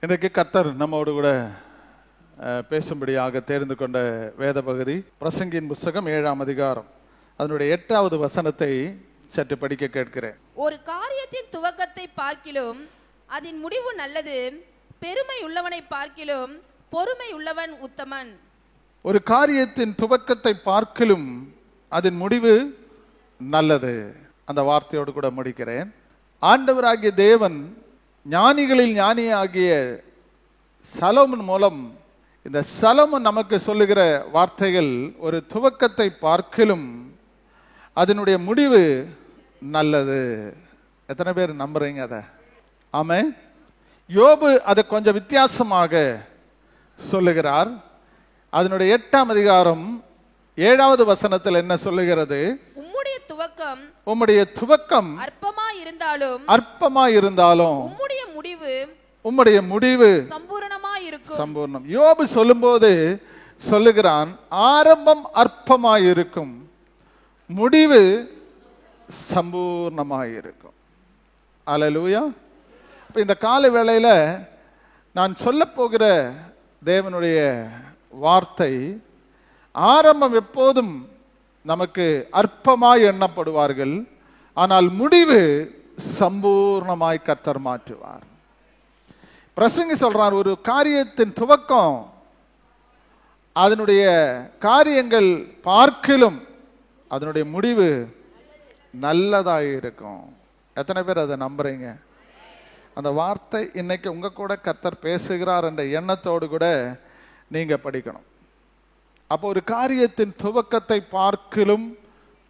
இன்றைக்கு கர்த்தர் நம்மோடு கூட பேசும்படியாக தேர்ந்து கொண்ட வேத பகுதி பிரசங்கியின் புஸ்தகம் 7ஆம் அதிகாரம் அதனுடைய 8வது வசனத்தை சற்று படிக்க கேட்கிறேன். ஒரு காரியத்தின் துவக்கத்தை பார்க்கிலும் அதன் முடிவு நல்லது, பெருமை உள்ளவனை பார்க்கிலும் பொறுமை உள்ளவன் உத்தமன். ஒரு காரியத்தின் துவக்கத்தை பார்க்கிலும் அதன் முடிவு நல்லது. அந்த வார்த்தையோடு கூட முடிக்கிறேன். ஆண்டவராகிய தேவன் ஞானிகளில் ஞானியாகிய சலோமன் மூலம் இந்த சலோமன் நமக்கு சொல்லுகிற வார்த்தைகள் ஒரு துவக்கத்தை பார்க்கிலும் அதனுடைய முடிவு நல்லது. எத்தனை பேர் நம்புறீங்க அதை? ஆமென். யோபு அதை கொஞ்சம் வித்தியாசமாக சொல்லுகிறார். அதனுடைய 8ஆம் அதிகாரம் 7வது வசனத்தில் என்ன சொல்லுகிறது? உம்முடைய துவக்கம் அற்பமாய் இருந்தாலும் உம்முடைய முடிவு சம்பூர்ணம். யோபு சொல்லும்போது சொல்லுகிறான், ஆரம்பம் அற்பமாய் இருக்கும், முடிவு சம்பூர்ணமாய் இருக்கும். அல்லேலூயா. இந்த கால வேளையில நான் சொல்ல போகிற தேவனுடைய வார்த்தை, ஆரம்பம் எப்போதும் நமக்கு அற்பமாய் எண்ணப்படுவார்கள், ஆனால் முடிவு சம்பூர்ணமாய் கர்த்தர் மாற்றுவார். பிரசங்கி சொல்றார், ஒரு காரியத்தின் துவக்கம் அதனுடைய காரியங்கள் பார்க்கிலும் அதனுடைய முடிவு நல்லதாக இருக்கும். எத்தனை பேர் அதை நம்புறீங்க? அந்த வார்த்தை இன்னைக்கு உங்க கூட கர்த்தர் பேசுகிறார் என்ற எண்ணத்தோடு கூட நீங்க படிக்கணும். அப்போ ஒரு காரியத்தின் துவக்கத்தை பார்க்கிலும்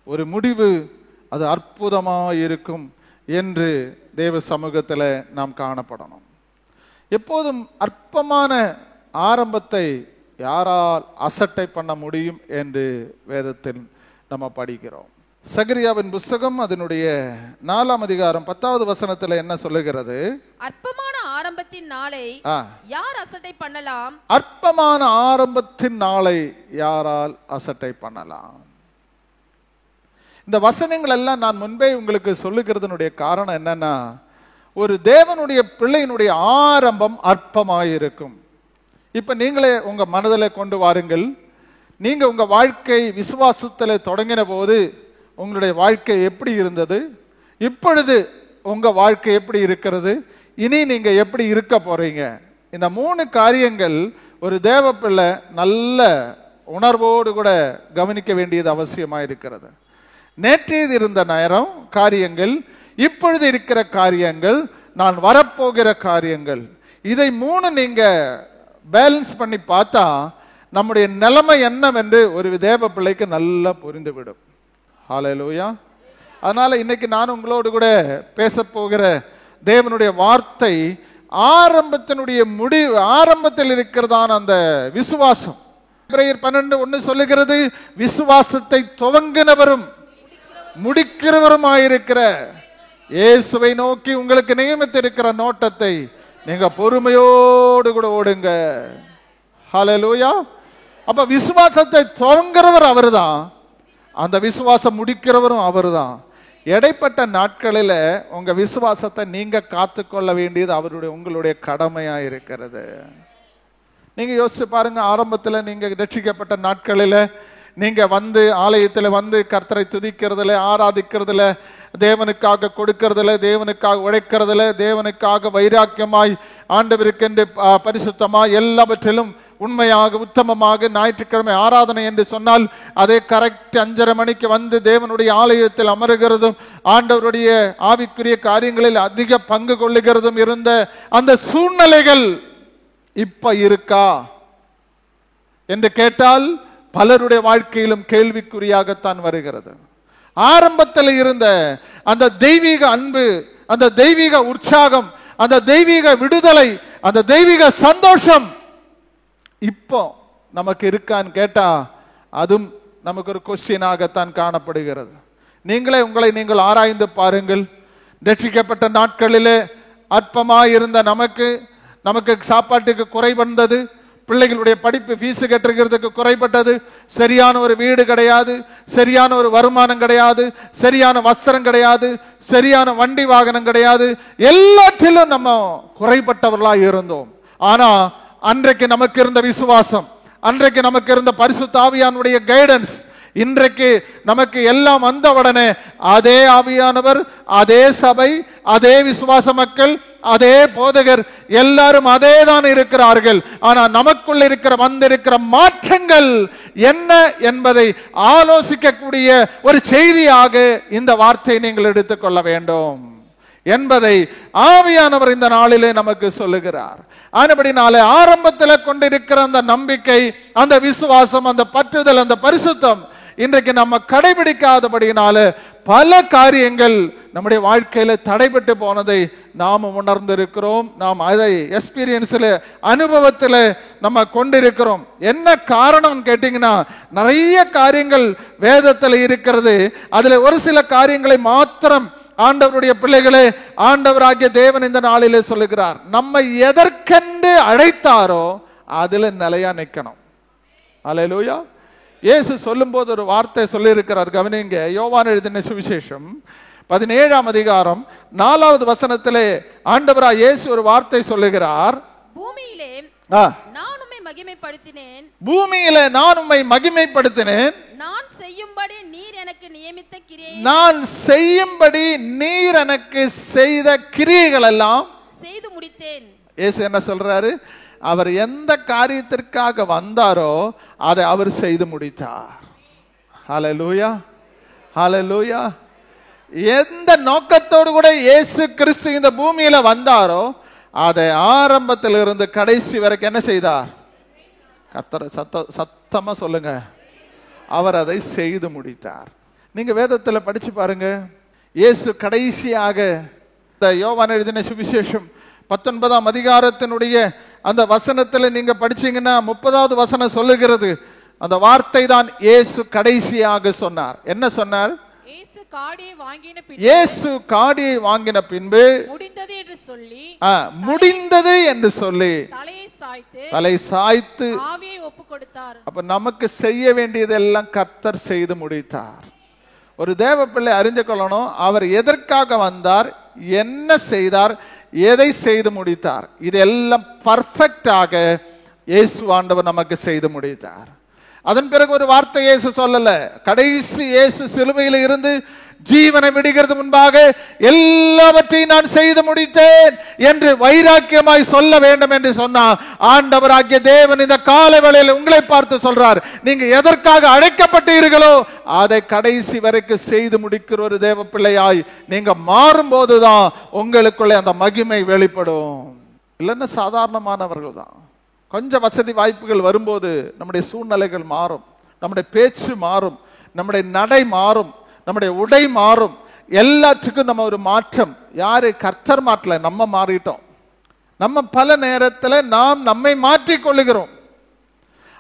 ஒரு முடிவு அது அற்புதமாக இருக்கும் என்று தேவ சமூகத்தில் நாம் காணப்படணும். எப்போதும் அற்பமான ஆரம்பத்தை யாரால் அசட்டை பண்ண முடியும் என்று வேதத்தில் நம்ம படிக்கிறோம். சகரியாவின் புஸ்தகம் அதனுடைய 4ஆம் அதிகாரம் 10வது வசனத்தில் என்ன சொல்லுகிறது? அற்பமான ஆரம்பத்தின் நாளை யார் அசட்டை பண்ணலாம்? அற்பமான ஆரம்பத்தின் நாளை யாரால் அசட்டை பண்ணலாம்? இந்த வசனங்கள் எல்லாம் நான் முன்பே உங்களுக்கு சொல்லுகிறதுனுடைய காரணம் என்னன்னா, ஒரு தேவனுடைய பிள்ளையினுடைய ஆரம்பம் அற்பமாயிருக்கும். இப்ப நீங்களே உங்க மனதில் கொண்டு வாருங்கள். நீங்க உங்க வாழ்க்கை விசுவாசத்தில் தொடங்கின போது உங்களுடைய வாழ்க்கை எப்படி இருந்தது? இப்பொழுது உங்க வாழ்க்கை எப்படி இருக்கிறது? இனி நீங்க எப்படி இருக்க போறீங்க? இந்த 3 காரியங்கள் ஒரு தேவ பிள்ளை நல்ல உணர்வோடு கூட கவனிக்க வேண்டியது அவசியமா இருக்கிறது. நேற்றைய இருந்த நேரம் காரியங்கள், இப்பொழுது இருக்கிற காரியங்கள், நான் வரப்போகிற காரியங்கள், இதை 3 நீங்க பேலன்ஸ் பண்ணி பார்த்தா நம்முடைய நிலைமை என்னவென்று ஒரு தேவ பிள்ளைக்கு நல்லா புரிந்துவிடும். ஹல்லேலூயா. அதனால இன்னைக்கு நான் உங்களோடு கூட பேச போகிற தேவனுடைய வார்த்தை ஆரம்பத்தினுடைய முடிவு, ஆரம்பத்தில் இருக்கிறதான அந்த விசுவாசம். எபிரேயர் 12:1 சொல்லுகிறது, விசுவாசத்தை துவங்கினவரும் முடிக்கிறவருமாயிருக்கிற இயேசுவை நோக்கி உங்களுக்கு நியமித்திருக்கிற நோட்டத்தை நீங்க பொறுமையோடு கூட ஓடுங்க. ஹல்லேலூயா. அப்ப விசுவாசத்தை துவங்குறவர் அவர்தான், அந்த விசுவாசம் முடிக்கிறவரும் அவர்தான். இடைப்பட்ட நாட்களில் உங்க விசுவாசத்தை நீங்க காத்துக்கொள்ள வேண்டியது உங்களுடைய கடமையா இருக்கிறது. நீங்க யோசிச்சு பாருங்க, ஆரம்பத்தில் நீங்க ரட்சிக்கப்பட்ட நாட்களில் நீங்க வந்து ஆலயத்தில் வந்து கர்த்தரை துதிக்கிறதுல, ஆராதிக்கிறதுல, தேவனுக்காக கொடுக்கிறதுல, தேவனுக்காக உழைக்கிறதுல, தேவனுக்காக வைராக்கியமாய் ஆண்டவருக்கென்று பரிசுத்தமாய் எல்லாவற்றிலும் உண்மையாக உத்தமமாக ஞாயிற்றுக்கிழமை ஆராதனை என்று சொன்னால் அதே கரெக்ட் 5:30 மணிக்கு வந்து தேவனுடைய ஆலயத்தில் அமருகிறதும் ஆண்டவருடைய ஆவிக்குரிய காரியங்களில் அதிக பங்கு கொள்ளுகிறதும் இருந்த அந்த சூழ்நிலைகள் இப்ப இருக்கா என்று கேட்டால் பலருடைய வாழ்க்கையிலும் கேள்விக்குறியாகத்தான் வருகிறது. ஆரம்பத்தில் இருந்த அந்த தெய்வீக அன்பு, அந்த தெய்வீக உற்சாகம், அந்த தெய்வீக விடுதலை, அந்த தெய்வீக சந்தோஷம் இப்போ நமக்கு இருக்கான்னு கேட்டா அதுவும் நமக்கு ஒரு கொஸ்டினாகத்தான் காணப்படுகிறது. நீங்களே உங்களை நீங்கள் ஆராய்ந்து பாருங்கள். ரட்சிக்கப்பட்ட நாட்களிலே அற்பமாய் இருந்த நமக்கு சாப்பாட்டுக்கு குறை வந்தது, பிள்ளைகளுடைய படிப்பு ஃபீஸு கட்டுறதுக்கு குறைபட்டது, சரியான ஒரு வீடு கிடையாது, சரியான ஒரு வருமானம் கிடையாது, சரியான வஸ்திரம் கிடையாது, சரியான வண்டி வாகனம் கிடையாது, எல்லாத்திலும் நம்ம குறைபட்டவர்களாக இருந்தோம். ஆனா அன்றைக்கு நமக்கு இருந்த விசுவாசம், அன்றைக்கு நமக்கு இருந்த பரிசுத்த ஆவியானுடைய கைடன்ஸ், இன்றைக்கு நமக்கு எல்லாம் வந்த உடனே அதே ஆவியானவர், அதே சபை, அதே விசுவாச மக்கள், அதே போதகர், எல்லாரும் அதே தான் இருக்கிறார்கள். ஆனா நமக்குள் வந்திருக்கிற மாற்றங்கள் என்ன என்பதை ஆலோசிக்கக்கூடிய ஒரு செய்தியாக இந்த வார்த்தையை நீங்கள் எடுத்துக்கொள்ள வேண்டும் என்பதை ஆவியானவர் இந்த நாளிலே நமக்கு சொல்லுகிறார். ஆனபடினாலே ஆரம்பத்தில் கொண்டிருக்கிற அந்த நம்பிக்கை, அந்த விசுவாசம், அந்த பற்றுதல், அந்த பரிசுத்தம் இன்றைக்கு நம்ம கடைபிடிக்காதபடினால பல காரியங்கள் நம்முடைய வாழ்க்கையில தடைபட்டு போனதை நாம் உணர்ந்திருக்கிறோம். நாம் அதை எக்ஸ்பீரியன்ஸில், அனுபவத்தில் நம்ம கொண்டிருக்கிறோம். என்ன காரணம் கேட்டீங்கன்னா, நிறைய காரியங்கள் வேதத்தில் இருக்கிறது. அதுல ஒரு சில காரியங்களை மாத்திரம் ஆண்டவருடைய பிள்ளைகளே, ஆண்டவராகிய தேவன் இந்த நாளிலே சொல்லுகிறார், நம்மை எதற்கென்று அழைத்தாரோ அதுல நிலையா நிற்கணும். அல்லேலூயா. இயேசு சொல்லும் போது ஒரு வார்த்தை சொல்லி இருக்கிறார், கவனிங்க. யோவான் எழுதின சுவிசேஷம் 17ஆம் அதிகாரம் 4வது வசனத்திலே ஆண்டவராய் இயேசு ஒரு வார்த்தை சொல்லுகிறார், பூமியிலே நான் உம்மை மகிமைப்படுத்தினேன், பூமியிலே நான் உம்மை மகிமைப்படுத்தினேன், நான் செய்யும்படி நீர் எனக்கு நியமித்த கிரியை, நான் செய்யும்படி நீர் எனக்கு செய்த கிரியைகள் எல்லாம் செய்து முடித்தேன். இயேசு என்ன சொல்றாரு? அவர் எந்த காரியத்திற்காக வந்தாரோ அதை அவர் செய்து முடித்தார். ஹல்லேலூயா, ஹல்லேலூயா. எந்த நோக்கத்தோடு கூட இயேசு கிறிஸ்து இந்த பூமியில வந்தாரோ அதை ஆரம்பத்திலிருந்து கடைசி வரைக்கும் என்ன செய்தார்? கர்த்தர் சத்தமா சொல்லுங்க, அவர் அதை செய்து முடித்தார். நீங்க வேதத்தில் படிச்சு பாருங்க. இயேசு கடைசியாக இந்த யோவான் எழுதின சுவிசேஷம் 19ஆம் அதிகாரத்தினுடைய அந்த வசனத்தில் நீங்க படிச்சீங்கன்னா 30வது வசனம் சொல்லுகிறது, அந்த வார்த்தை தான் இயேசு கடைசியாக சொன்னார். என்ன சொன்னார்? இயேசு காடியை வாங்கின பின்பு முடிந்தது என்று சொல்லி தலை சாய்த்து ஆவியை ஒப்புக் கொடுத்தார். அப்ப நமக்கு செய்ய வேண்டியதெல்லாம் கர்த்தர் செய்து முடித்தார். ஒரு தேவ பிள்ளை அறிந்து கொள்ளணும், அவர் எதற்காக வந்தார், என்ன செய்தார், எதை செய்து முடித்தார். இதெல்லாம் பர்ஃபெக்டாக இயேசு ஆண்டவர் நமக்கு செய்து முடித்தார். அதன் பிறகு ஒரு வார்த்தை இயேசு சொல்லல. கடைசி இயேசு சிலுவையில் இருந்து ஜீவனை விடுகிறது முன்பாக எல்லாவற்றையும் நான் செய்து முடித்தேன் என்று வைராக்கியமாய் சொல்ல வேண்டும் என்று சொன்னார். ஆண்டவராகிய தேவன் இந்த கால வேளையில் உங்களை பார்த்து சொல்றார், நீங்க எதற்காக அழைக்கப்பட்டீர்களோ அதை கடைசி வரைக்கும் செய்து முடிக்கிற ஒரு தேவ பிள்ளையாய் நீங்க மாறும் போதுதான் உங்களுக்குள்ளே அந்த மகிமை வெளிப்படும். இல்லைன்னா சாதாரணமானவர்கள் தான். கொஞ்சம் வசதி வாய்ப்புகள் வரும்போது நம்முடைய சூழ்நிலைகள் மாறும், நம்முடைய பேச்சு மாறும், நம்முடைய நடை மாறும், நம்முடைய உடை மாறும். எல்லாத்துக்கும் நம்ம ஒரு மாற்றம். யாரு? கர்த்தர் மாற்றல, நம்ம மாறிட்டோம். நம்ம பல நேரத்தில் நாம் நம்மை மாற்றிக் கொள்ளுகிறோம்.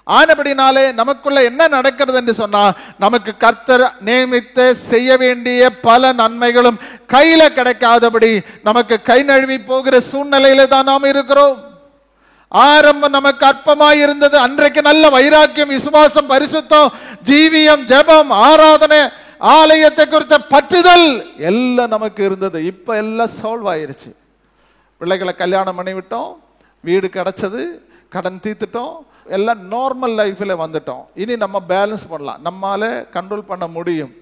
ஆனபடினாலே நமக்குள்ள என்ன நடக்கிறது என்று சொன்னா, நமக்கு கர்த்தர் நியமித்து செய்ய வேண்டிய பல நன்மைகளும் கையில கிடைக்காதபடி நமக்கு கை நழுவி போகிற சூழ்நிலையில தான் நாம் இருக்கிறோம். ஆரம்பம் நமக்கு அற்பமாய் இருந்தது. அன்றைக்கு நல்ல வைராக்கியம், விசுவாசம், பரிசுத்தம், ஜீவியம், ஜெபம், ஆராதனை, ஆலயத்தை குறித்த பற்றுதல் எல்லாம் நமக்கு இருந்தது. இப்ப எல்லாம் சால்வ் ஆயிருச்சு. பிள்ளைகளை கல்யாணம் பண்ணி விட்டோம், வீடு கிடைச்சது, கடன் தீர்த்துட்டோம், எல்லாம் நார்மல் லைஃப்ல வந்துட்டோம். இனி நம்ம பேலன்ஸ் பண்ணலாம், நம்மால கண்ட்ரோல் பண்ண முடியும்.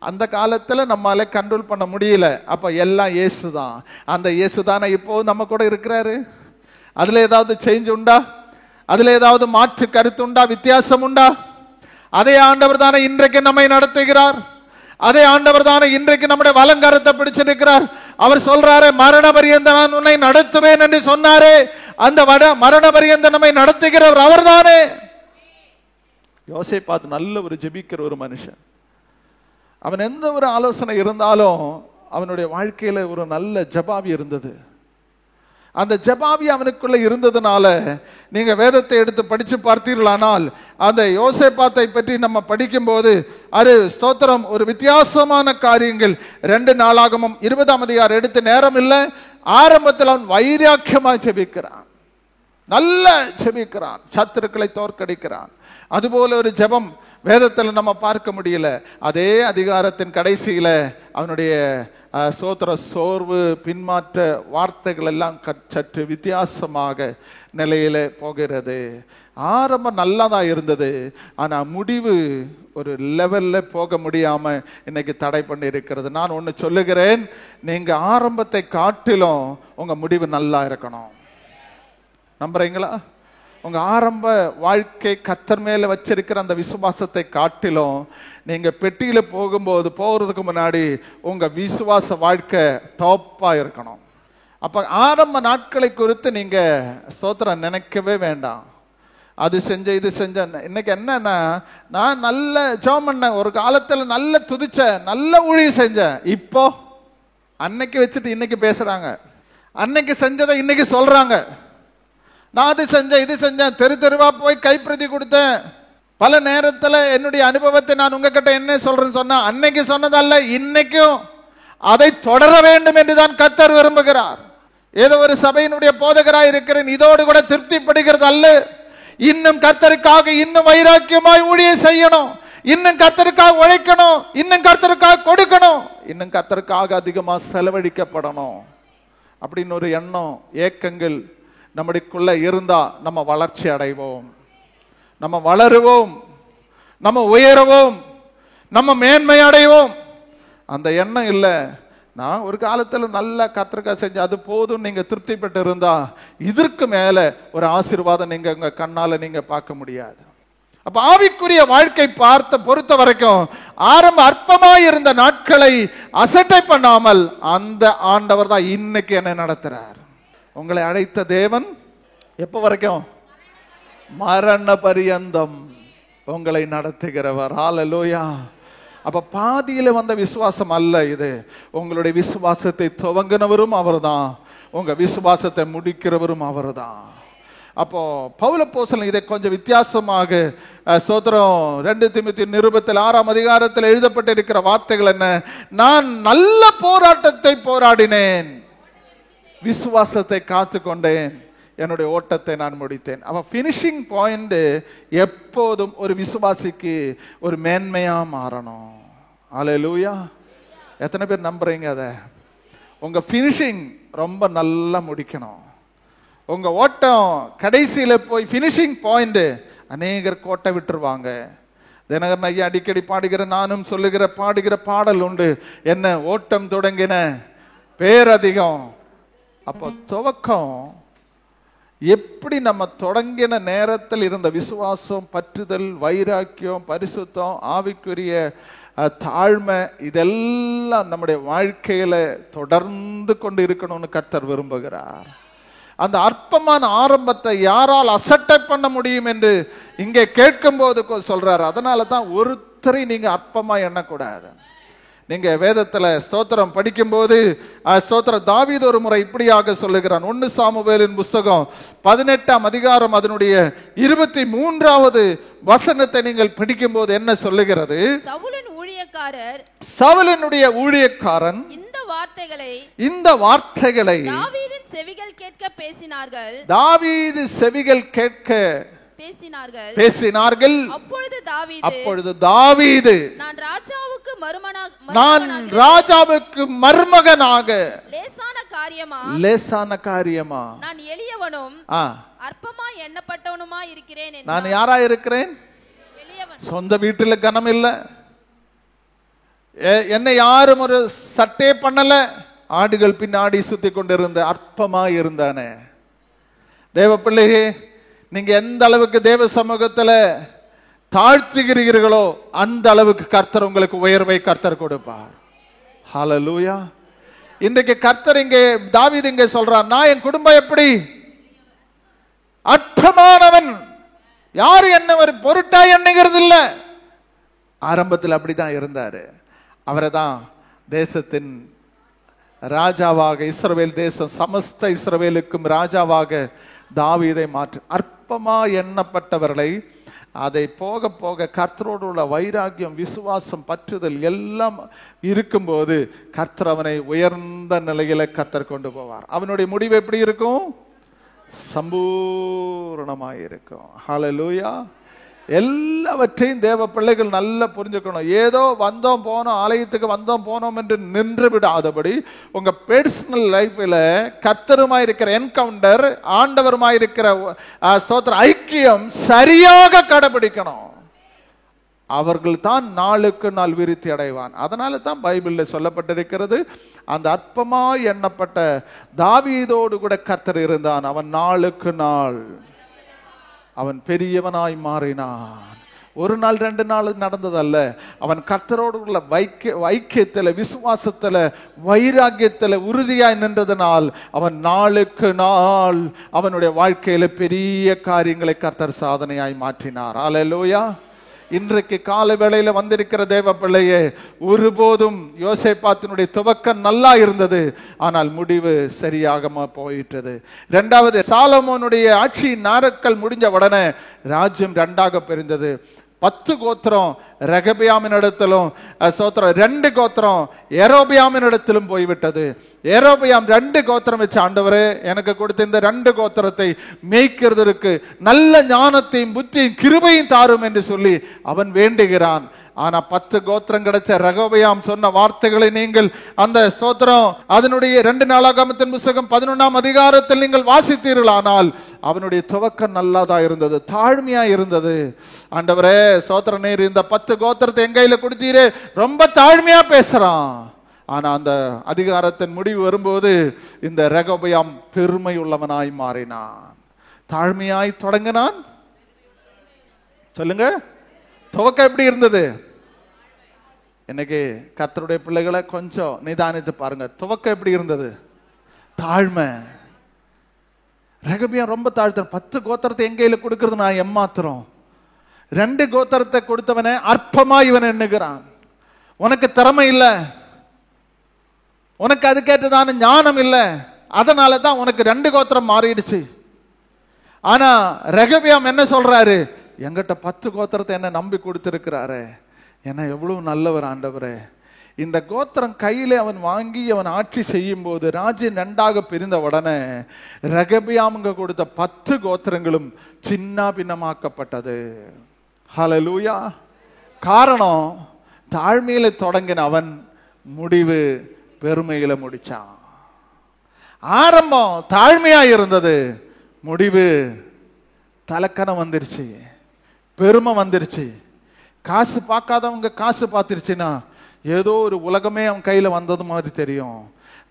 அந்த காலத்துல நம்மால கண்ட்ரோல் பண்ண முடியல. அப்ப எல்லாம் இயேசு தான். அந்த இயேசு தானே இப்போ நம்ம கூட இருக்கிறாரு. அதுல ஏதாவது சேஞ்ச் உண்டா? அதுல ஏதாவது மாற்று கருத்து உண்டா? வித்தியாசம் உண்டா? அதே ஆண்டவர் தானே இன்றைக்கு நம்மை நடத்துகிறார். அதே ஆண்டவர் தானே இன்றைக்கு நம்முடைய வலங்கரத்தை பிடிச்சிருக்கிறார். அவர் சொல்றாரு, மரண பரியந்த நான் உன்னை நடத்துவேன் என்று சொன்னாரே, அந்த மரண பரியந்த நம்மை நடத்துகிறவர் அவர் தானே. யோசேப்பு நல்ல ஒரு ஜெபிக்கிற ஒரு மனுஷன். அவன் எந்த ஒரு ஆலோசனை இருந்தாலும் அவனுடைய வாழ்க்கையில ஒரு நல்ல ஜபாவி இருந்தது. அந்த ஜபாவி அவனுக்குள்ள இருந்ததுனால நீங்க வேதத்தை எடுத்து படிச்சு பார்த்தீர்களானால் அந்த யோசேப்பாத்தை பற்றி நம்ம படிக்கும் போது அது ஸ்தோத்திரம் ஒரு வித்தியாசமான காரியங்கள். 2 நாளாகமும் 20ஆம் அதிகாரம் எடுத்து நேரம் இல்லை. ஆரம்பத்தில் அவன் வைராக்கியமாய் ஜெபிக்கிறான், நல்ல ஜெபிக்கிறான், சத்துருக்களை தோற்கடிக்கிறான். அதுபோல ஒரு ஜெபம் வேதத்தில் நம்ம பார்க்க முடியல. அதே அதிகாரத்தின் கடைசியில அவனுடைய சோத்திர சோர்வு, பின்மாற்ற வார்த்தைகள் எல்லாம் சற்று வித்தியாசமாக நிலையில போகிறது. ஆரம்பம் நல்லதா இருந்தது, ஆனா முடிவு ஒரு லெவல்ல போக முடியாம இன்னைக்கு தடை பண்ணி இருக்கிறது. நான் ஒன்னு சொல்லுகிறேன், நீங்க ஆரம்பத்தை காட்டிலும் உங்க முடிவு நல்லா இருக்கணும். நம்புறீங்களா? உங்க ஆரம்ப வாழ்க்கை கர்த்தர் மேல வச்சிருக்கிற அந்த விசுவாசத்தை காட்டிலும் நீங்க பெட்டியில போகிறதுக்கு முன்னாடி உங்க விசுவாச வாழ்க்கை டாப்பா இருக்கணும். அப்ப ஆரம்ப நாட்களை குறித்து நீங்க ஸ்தோத்திரம் நினைக்கவே வேண்டாம். அது செஞ்ச இது செஞ்ச. இன்னைக்கு என்னன்னா, நான் நல்ல ஜெபம் பண்ணேன், ஒரு காலத்துல நல்ல துதிச்சேன், நல்ல ஊழியம் செஞ்சேன், இப்போ அன்னைக்கு வச்சுட்டு இன்னைக்கு பேசுறாங்க, அன்னைக்கு செஞ்சதை இன்னைக்கு சொல்றாங்க. நான் அது செஞ்சேன், இது செஞ்சேன், தெருவா போய் கைப்பிரதி கொடுத்தேன். பல நேரத்துல என்னுடைய அனுபவத்தை நான் உங்ககிட்ட என்ன சொல்றேன்னு சொன்னா, அன்னைக்கு சொன்னதல்ல, இன்னைக்கும் அதை தொடர வேண்டும் என்றுதான் கர்த்தர் விரும்புகிறார். ஏதோ ஒரு சபையினுடைய போதகராய் இருக்கிறேன், இதோடு கூட திருப்திப்படுகிறது அல்ல. இன்னும் கர்த்தருக்காக இன்னும் வைராக்கியமாய் ஊழியம் செய்யணும், இன்னும் கர்த்தருக்காக உழைக்கணும், இன்னும் கர்த்தருக்காக கொடுக்கணும், இன்னும் கர்த்தருக்காக அதிகமா செலவழிக்கப்படணும் அப்படின்னு ஒரு எண்ணம், ஏக்கங்கள் நம்மளுக்குள்ள இருந்தா நம்ம வளர்ச்சி அடைவோம், நம்ம வளருவோம், நம்ம உயரவோம், நம்ம மேன்மை அடைவோம். அந்த எண்ணம் இல்லை. நான் ஒரு காலத்துல நல்ல கர்த்தருக்காக செஞ்ச அது போதும் நீங்க திருப்தி பெற்று இருந்தா இதற்கு மேல ஒரு ஆசீர்வாதம் நீங்க உங்க கண்ணால நீங்க பார்க்க முடியாது. அப்ப ஆவிக்குரிய வாழ்க்கை பொறுத்த வரைக்கும் ஆரம்ப அற்பமாய் இருந்த நாட்களை அசட்டை பண்ணாமல் அந்த ஆண்டவர் தான் இன்னைக்கு என்ன நடத்துறார். உங்களை அழைத்த தேவன் எப்ப வரைக்கும்? மரண பரியந்தம் உங்களை நடத்துகிறவர். ஹல்லேலூயா. அப்ப பாதியில வந்த விசுவாசம் அல்ல இது. உங்களுடைய விசுவாசத்தை துவங்கினவரும் அவர்தான், உங்க விசுவாசத்தை முடிக்கிறவரும் அவர்தான். அப்போ பவுல் அப்போஸ்தலன் இதை கொஞ்சம் வித்தியாசமாக சோதரம் 2 தீமோத்தேயு நிருபத்தில் 6ஆம் அதிகாரத்தில் எழுதப்பட்டிருக்கிற வார்த்தைகள் என்ன? நான் நல்ல போராட்டத்தை போராடினேன், விசுவாசத்தை காத்து கொண்டேன், என்னுடைய ஓட்டத்தை நான் முடித்தேன். அவன் பினிஷிங் பாயிண்ட் எப்போதும் ஒரு விசுவாசிக்கு ஒரு மேன்மையா மாறணும். ஹல்லேலூயா. எத்தனை பேர் நம்புறீங்க அதை? உங்க பினிஷிங் ரொம்ப நல்லா முடிக்கணும். உங்க ஓட்டம் கடைசியில போய் பினிஷிங் பாயிண்ட் அநேகர் கோட்டை விட்டுருவாங்க. தினகரன் ஐயா அடிக்கடி பாடுகிற, நானும் சொல்லுகிற பாடுகிற பாடல் உண்டு, என்ன ஓட்டம் தொடங்கின பேரதிகம். அப்போ துவக்கம் எப்படி நம்ம தொடங்கின நேரத்தில் இருந்த விசுவாசம், பற்றுதல், வைராக்கியம், பரிசுத்தம், ஆவிக்குரிய தாழ்மை, இதெல்லாம் நம்முடைய வாழ்க்கையில தொடர்ந்து கொண்டு இருக்கணும்னு கர்த்தர் விரும்புகிறார். அந்த அற்பமான ஆரம்பத்தை யாரால் அசட்டை பண்ண முடியும் என்று இங்கே கேட்கும் போது சொல்றாரு. அதனால தான் ஒருத்தரை நீங்க அற்பமா எண்ணக்கூடாது. நீங்க வேதத்துல ஸ்தோத்திரம் படிக்கும் போது ஸ்தோத்திரம் தாவீது ஒரு முறை இப்படியாக சொல்லுகிறான். 1 சாமுவேலின் புஸ்தகம் 18ஆம் அதிகாரம் அதனுடைய 23வது வசனத்தை நீங்கள் படிக்கும் போது என்ன சொல்லுகிறது? சவுலினுடைய ஊழியக்காரன் இந்த வார்த்தைகளை தாவீதின் செவிகள் கேட்க பேசினார்கள். தாவீது செவிகள் கேட்க பேசினார்கள். அப்பொழுது தாவீது நான் ராஜாவுக்கு மருமகனாக லேசான காரியமா நான் எளியவனும் அற்பமா எண்ணப்பட்டவனுமா இருக்கிறேன். நான் யாரா இருக்கிறேன்? சொந்த வீட்டுல கனம் இல்ல, என்னை யாரும் ஒரு சட்டே பண்ணல, ஆடுகள் பின்னாடி சுத்தி கொண்டிருந்த அற்பமா இருந்தானே. தேவ பிள்ளையே, நீங்க எந்த அளவுக்கு தேவ சமூகத்துல தாழ்த்துகிறீர்களோ அந்த அளவுக்கு கர்த்தர் உங்களுக்கு உயர்வை கர்த்தர் கொடுப்பார். ஹல்லேலூயா. இன்றைக்கு கர்த்தர் இங்கே தாவீது இங்கே சொல்றார், நான் என் குடும்பம் எப்படி அற்பமானவன், யாரு என்ன ஒரு பொருட்டா எண்ணுகிறது இல்ல. ஆரம்பத்தில் அப்படிதான் இருந்தாரு. அவரை தான் தேசத்தின் ராஜாவாக, இஸ்ரவேல் தேசம் சமஸ்த இஸ்ரவேலுக்கும் ராஜாவாக தாவீதை மாற்று. அற்பமா எண்ணப்பட்டவர்களை அதை போக போக கர்த்தரோடு உள்ள வைராக்கியம், விசுவாசம், பற்றுதல் எல்லாம் இருக்கும்போது கர்த்தர் அவனை உயர்ந்த நிலையில கர்த்தர் கொண்டு போவார். அவனுடைய முடிவு எப்படி இருக்கும்? சம்பூர்ணமாய் இருக்கும். ஹல்லேலூயா. எல்லாவற்றையும் தேவ பிள்ளைகள் நல்லா புரிஞ்சுக்கணும். ஏதோ வந்தோம் போனோம், ஆலயத்துக்கு வந்தோம் போனோம் என்று நின்று விடாதபடி உங்க பர்சனல் லைஃப்ல கர்த்தருமாய் இருக்கிற என்கவுண்டர், ஆண்டவருமாய் இருக்கிற ஸ்தோத்திர ஐக்கியம் சரியாக கடைபிடிக்கணும். அவர்கள் தான் நாளுக்கு நாள் விருத்தி அடைவான். அதனால தான் பைபிள்ல சொல்லப்பட்டிருக்கிறது, அந்த அற்பமாய் எண்ணப்பட்ட தாவீதோடு கூட கர்த்தர் இருந்தான். அவன் நாளுக்கு நாள் அவன் பெரியவனாய் மாறினான். ஒரு நாள் 2 நாள் நடந்ததல்ல. அவன் கர்த்தரோடு உள்ள ஐக்கியத்துல, விசுவாசத்துல, வைராக்கியத்துல உறுதியாய் நின்றதனால் அவன் நாளுக்கு நாள் அவனுடைய வாழ்க்கையில பெரிய காரியங்களை கர்த்தர் சாதனையாய் மாற்றினார். அல்லேலூயா. இன்றைக்கு காலை வேளையில வந்திருக்கிற தேவ பிள்ளையே, ஒருபோதும் யோசேப்பாத்தினுடைய துவக்கம் நல்லா இருந்தது, ஆனால் முடிவு சரியாக போயிட்டது. 2வது, சாலமோனுடைய ஆட்சி நாட்கள் முடிஞ்ச உடனே ராஜ்யம் 2ஆக பிரிந்தது. 10 கோத்திரம் ரெகபியாமின் இடத்திலும் 2 கோத்திரம் யெரொபெயாமின் இடத்திலும் போய்விட்டது. யெரொபெயாம் 2 கோத்திரம் வச்சு, ஆண்டவரே எனக்கு கொடுத்த இந்த 2 கோத்திரத்தை மேய்க்கிறதற்கு நல்ல ஞானத்தையும் புத்தியும் கிருபையும் தாரும் என்று சொல்லி அவன் வேண்டுகிறான். ஆனா 10 கோத்திரம் கிடைச்ச ரெகொபெயாம் சொன்ன வார்த்தைகளை நீங்கள் அந்த ஸ்தோத்திரம் அதனுடைய 2 நாளாகமத்தின் புத்தகம் 11ஆம் அதிகாரத்தில் நீங்கள் வாசித்தீர்களானால் அவனுடைய துவக்கம் நல்லாதா இருந்தது, தாழ்மையா இருந்தது. ஆண்டவரே ஸ்தோத்திரம், நீர் இந்த 10 கோத்திரத்தை என் கையில கொடுத்தீரே, ரொம்ப தாழ்மையா பேசுறான். ஆனா அந்த அதிகாரத்தின் முடிவு வரும்போது இந்த ரெகொபெயாம் பெருமை உள்ளவனாய் மாறினான். தாழ்மையாய் தொடங்கினான். சொல்லுங்க, துவக்கம் எப்படி இருந்தது? இன்னைக்கு கர்த்தருடைய பிள்ளைகளை கொஞ்சம் நிதானித்து பாருங்க. துவக்கம் எப்படி இருந்தது? தாழ்மை. ரெகொபெயாம் ரொம்ப தாழ்த்தான். 10 கோத்திரத்தை என் கையில கொடுக்கிறது நான் எம்மாத்திரம். 2 கோத்திரத்தை கொடுத்தவனை அற்பமா இவன் எண்ணுகிறான். உனக்கு திறமை இல்லை, உனக்கு அதுக்கேற்றதான ஞானம் இல்லை, அதனால தான் உனக்கு 2 கோத்திரம் மாறிடுச்சு. ஆனா ரெகொபெயாம் என்ன சொல்றாரு? எங்கிட்ட 10 கோத்திரத்தை என்ன நம்பி கொடுத்திருக்கிறாரு, என்ன எவ்வளவு நல்லவர் ஆண்டவரே. இந்த கோத்திரம் கையில அவன் வாங்கி அவன் ஆட்சி செய்யும் போது ராஜ்யம் 2ஆக பிரிந்த உடனே ரெகொபெயாமுங்க கொடுத்த 10 கோத்திரங்களும் சின்ன பின்னமாக்கப்பட்டது. ஹல்லேலூயா. காரணம், தாழ்மையில தொடங்கின அவன் முடிவு பெருமையில முடிச்சான். ஆரம்பம் தாழ்மையா இருந்தது, முடிவு தலக்கணம் வந்துருச்சு, பெருமை வந்துருச்சு. காசு பார்க்காதவங்க காசு பார்த்துருச்சுன்னா ஏதோ ஒரு உலகமே அவன் கையில வந்தது மாதிரி தெரியும்.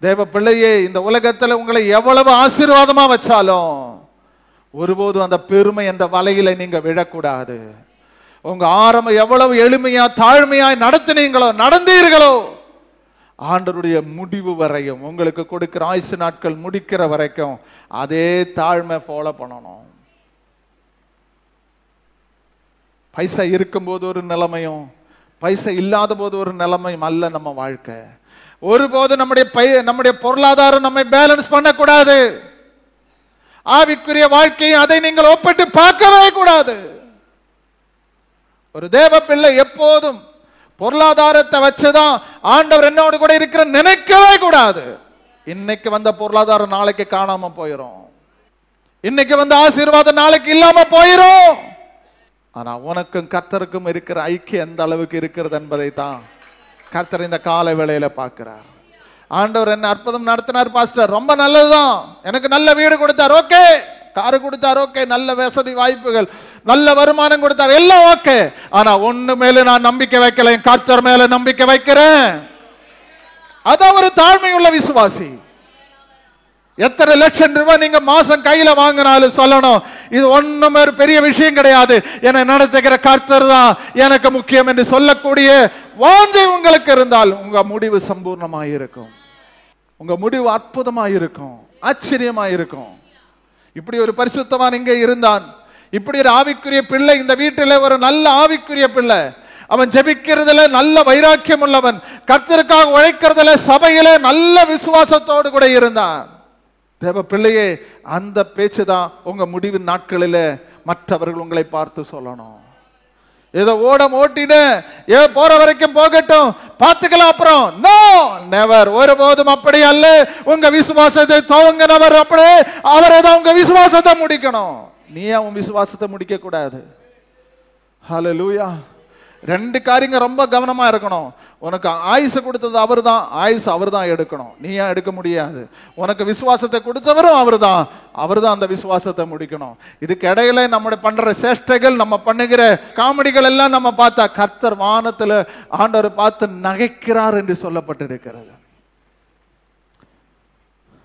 தேவ பிள்ளையே, இந்த உலகத்துல உங்களை எவ்வளவு ஆசீர்வாதமா வச்சாலும் ஒருபோதும் அந்த பெருமை என்ற வலையில நீங்க விழக்கூடாது. உங்க ஆரம்பம் எவ்வளவு எளிமையா தாழ்மையாய் நடந்தீர்களோ ஆண்டவருடைய முடிவு வரையும், உங்களுக்கு கொடுக்கிற ஆயுசு நாட்கள் முடிக்கிற வரைக்கும் அதே தாழ்மை ஃபாலோ பண்ணணும். பைசா இருக்கும்போது ஒரு நிலைமையும் பைசா இல்லாத போது ஒரு நிலைமையும் அல்ல நம்ம வாழ்க்கை. ஒருபோது நம்முடைய பொருளாதாரம் நம்மை பேலன்ஸ் பண்ணக்கூடாது. ஆவிக்குரிய வாழ்க்கையை அதை நீங்கள் ஒப்பிட்டு பார்க்கவே கூடாது. ஒரு தேவ பிள்ளை எப்போதும் பொருளாதாரத்தை வச்சுதான் ஆண்டவர் என்னோடு கூட இருக்கிற நினைக்கவே கூடாது. இன்னைக்கு வந்த பொருளாதாரம் நாளைக்கு காணாம போயிரும், இன்னைக்கு வந்த ஆசீர்வாதம் நாளைக்கு இல்லாம போயிரும். ஆனா உனக்கும் கர்த்தருக்கும் இருக்கிற ஐக்கியம் எந்த அளவுக்கு இருக்கிறது என்பதை தான் கர்த்தர் இந்த கால வேளையில பார்க்கிறார். ஆண்டவர் என்ன அற்புதம் நடத்தினார் பாஸ்டர், ரொம்ப நல்லதுதான், எனக்கு நல்ல வீடு கொடுத்தார், ஓகே, காரு கொடுத்தார், ஓகே, நல்ல வசதி வாய்ப்புகள், நல்ல வருமானம் கொடுத்தார், எல்லாம் ஓகே. ஆனா ஒண்ணு மேல நான் நம்பிக்கை வைக்கல, கர்த்தர் மேல நம்பிக்கை வைக்கிறேன். அதான் ஒரு தாழ்மை உள்ள விசுவாசி. எத்தனை லட்சம் ரூபாய் நீங்க மாசம் கையில வாங்கினாலும் சொல்லணும், இது ஒண்ணும் ஒரு பெரிய விஷயம் கிடையாது, என்னை நடத்துகிற கர்த்தர் தான் எனக்கு முக்கியம் என்று சொல்லக்கூடிய வாஞ்சை உங்களுக்கு இருந்தால் உங்க முடிவு சம்பூர்ணமாயிருக்கும், உங்க முடிவு அற்புதமாயிருக்கும், ஆச்சரியமாயிருக்கும். இப்படி ஒரு பரிசுத்தவான் இங்கே இருந்தான், இப்படி ஒரு ஆவிக்குரிய பிள்ளை இந்த வீட்டிலே, ஒரு நல்ல ஆவிக்குரிய பிள்ளை. அவன் ஜெபிக்கிறதுல நல்ல வைராக்கியம் உள்ளவன், கர்த்தருக்காக உழைக்கிறதுல சபையிலே நல்ல விசுவாசத்தோடு கூட இருந்தான். தேவ பிள்ளையே, அந்த பேச்சு தான் உங்க முடிவின் நாட்களில மற்றவர்கள் உங்களை பார்த்து சொல்லணும். ஏதோ ஓட்டின போற வரைக்கும் போகட்டும், பார்த்துக்கலாம் அப்புறம். நோ, நெவர், ஒருபோதும் அப்படி அல்ல. உங்க விசுவாசத்தை துவங்கினவர் அப்படியே அவரை தான் உங்க விசுவாசத்தை முடிக்கணும். நீ அவன் விசுவாசத்தை முடிக்க கூடாது. ஹல்லேலூயா. ரெண்டு காரியங்க ரொம்ப கவனமா இருக்கணும். உனக்கு ஆயுசு கொடுத்தது அவர் தான், ஆயுசு அவர் தான் எடுக்கணும், நீயா எடுக்க முடியாது. உனக்கு விசுவாசத்தை கொடுத்தவரும் அவர் தான், அவர் தான் அந்த விசுவாசத்தை முடிக்கணும். இதுக்கு இடையில நம்ம பண்ற சேஷ்டைகள், நம்ம பண்ணுகிற காமெடிகள் எல்லாம் நம்ம பார்த்தா கர்த்தர் வானத்துல ஆண்டவர் பார்த்து நகைக்கிறார் என்று சொல்லப்பட்டிருக்கிறது.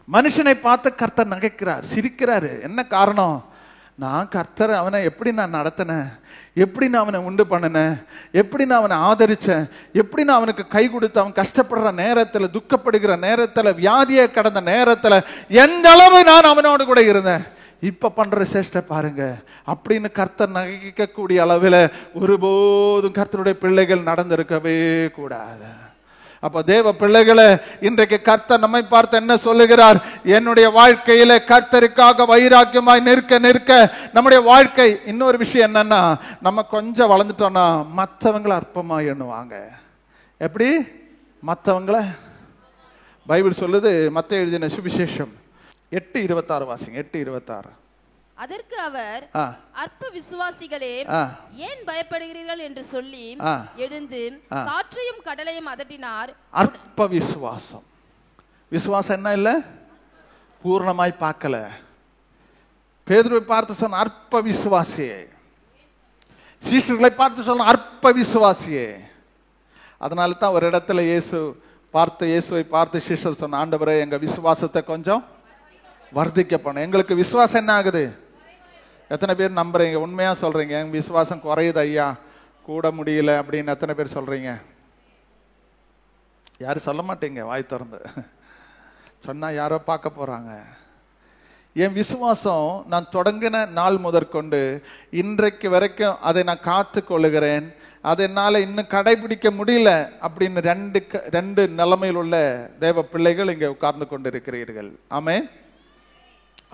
மனுஷனை பார்த்து கர்த்தர் நகைக்கிறார், சிரிக்கிறாரு. என்ன காரணம்? நான் கர்த்தர் அவனை எப்படி நான் நடத்தினேன், எப்படி நான் அவனை உண்டு பண்ணினேன், எப்படி நான் அவனை ஆதரிச்சேன், எப்படி நான் அவனுக்கு கை கொடுத்து அவன் கஷ்டப்படுற நேரத்தில், துக்கப்படுகிற நேரத்தில், வியாதியை கடந்த நேரத்தில் எந்த அளவு நான் அவனோடு கூட இருந்தேன். இப்ப பண்ற சேஷ்டை பாருங்க அப்படின்னு கர்த்தர் நகைக்கக்கூடிய அளவில் ஒருபோதும் கர்த்தருடைய பிள்ளைகள் நடந்திருக்கவே கூடாது. அப்ப தேவ பிள்ளைகளை, இன்றைக்கு கர்த்தர் நம்மை பார்த்து என்ன சொல்லுகிறார்? என்னுடைய வாழ்க்கையில கர்த்தருக்காக வைராக்கியமாய் நிற்க நிற்க நம்முடைய வாழ்க்கை. இன்னொரு விஷயம் என்னன்னா, நம்ம கொஞ்சம் வளர்ந்துட்டோம்னா மற்றவங்களை அற்பமா எண்ணுவாங்க. எப்படி மற்றவங்கள? பைபிள் சொல்லுது, மத்தேயு எழுதின சுவிசேஷம் 8:26 வாசிங்க. 8:26. அதற்கு அவர், அற்ப விசுவாசிகளே, ஏன் பயப்படுகிறீர்கள் என்று சொல்லி எழுந்து காற்றையும் கடலையும் அதட்டினார். அற்ப விசுவாசம். விசுவாசம் என்ன இல்ல, பூர்ணமாய் பார்க்கல. பேதுருவை பார்த்து சொன்ன அற்ப விசுவாசியே, சீஷர்களை பார்த்து சொன்ன அற்ப விசுவாசியே. அதனால தான் ஒரு இடத்துல இயேசுவை பார்த்து சீஷர் சொன்ன, ஆண்டவரே எங்க விசுவாசத்தை கொஞ்சம் வர்த்திக்க பண்ண. எங்களுக்கு விசுவாசம் என்ன ஆகுது? எத்தனை பேர் நம்புறீங்க? உண்மையா சொல்றீங்க, எங்க விசுவாசம் குறையுது ஐயா, கூட முடியல அப்படின்னு எத்தனை பேர் சொல்றீங்க? யாரும் சொல்ல மாட்டீங்க, வாய் திறந்து. சொன்னா யாரோ பார்க்க போறாங்க. என் விசுவாசம் நான் தொடங்கின நாள் முதற்கொண்டு இன்றைக்கு வரைக்கும் அதை நான் காத்து கொள்ளுகிறேன். அதை என்னால் இன்னும் கடைபிடிக்க முடியல அப்படின்னு ரெண்டு நிலைமையில் உள்ள தேவ பிள்ளைகள் இங்கே உட்கார்ந்து கொண்டு இருக்கிறீர்கள். ஆமென்.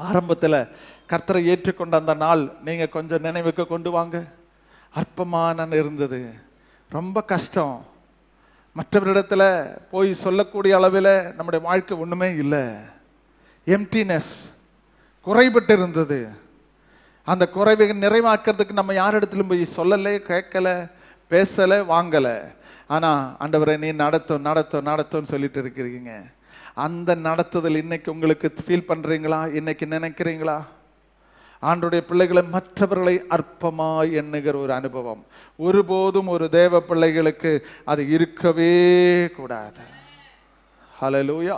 ஆரம்பத்தில் கர்த்தரை ஏற்றுக்கொண்ட அந்த நாள் நீங்க கொஞ்சம் நினைவுக்கு கொண்டு வாங்க. அற்பமான இருந்தது, ரொம்ப கஷ்டம். மற்றவரிடத்துல போய் சொல்லக்கூடிய அளவில் நம்முடைய வாழ்க்கை ஒண்ணுமே இல்லை. எம்டினஸ், குறைபட்டு இருந்தது. அந்த குறைவை நிறைவாக்குறதுக்கு நம்ம யாரிடத்திலும் போய் சொல்லலை, கேட்கல, பேசல, வாங்கல. ஆனா ஆண்டவரே நீ நடத்தும் சொல்லிட்டு இருக்கிறீங்க. அந்த நடத்துதல் இன்னைக்கு உங்களுக்கு ஃபீல் பண்றீங்களா? இன்னைக்கு நினைக்கிறீங்களா? ஆண்டவருடைய பிள்ளைகளை மற்றவர்களை அற்பமாய் எண்ணுகிற ஒரு அனுபவம் ஒருபோதும் ஒரு தேவ பிள்ளைகளுக்கு அது இருக்கவே கூடாது. ஹல்லேலூயா.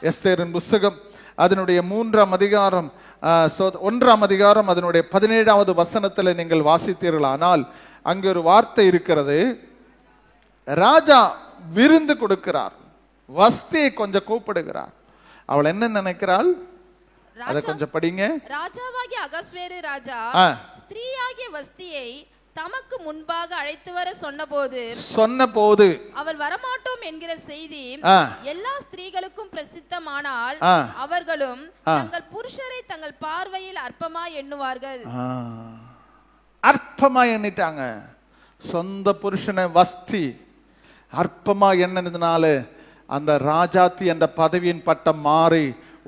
எஸ்தேரின் புத்தகம் அதனுடைய 3ஆம் அதிகாரம் 1ஆம் அதிகாரம் அதனுடைய 17வது வசனத்தில் நீங்கள் வாசித்தீர்களானால் அங்கு ஒரு வார்த்தை இருக்கிறது. ராஜா விருந்து கொடுக்கிறார், வஸ்தியை கொஞ்சம் கூப்பிடுகிறார். அவள் என்ன நினைக்கிறாள்? அதை கொஞ்சம் படிங்க. ராஜாவாகிய அகஸ்வேரு ராஜா ஸ்திரீயாகிய வஸ்தியை தமக்கு முன்பாக அழைத்து வர சொன்னபோது அவள் வரமாட்டோம் என்கிற செய்தி எல்லா ஸ்திரீகளுக்கும் பிரசித்தமானால் அவர்களும் தங்கள் புருஷரை தங்கள் பார்வையில் அற்பமா எண்ணுவார்கள். அற்பமா எண்ணிட்டாங்க. சொந்த புருஷனை வஸ்தி அற்பமா எண்ணதுனால அந்த ராஜாத்தி என்ற பதவியின் பட்டம் மாறி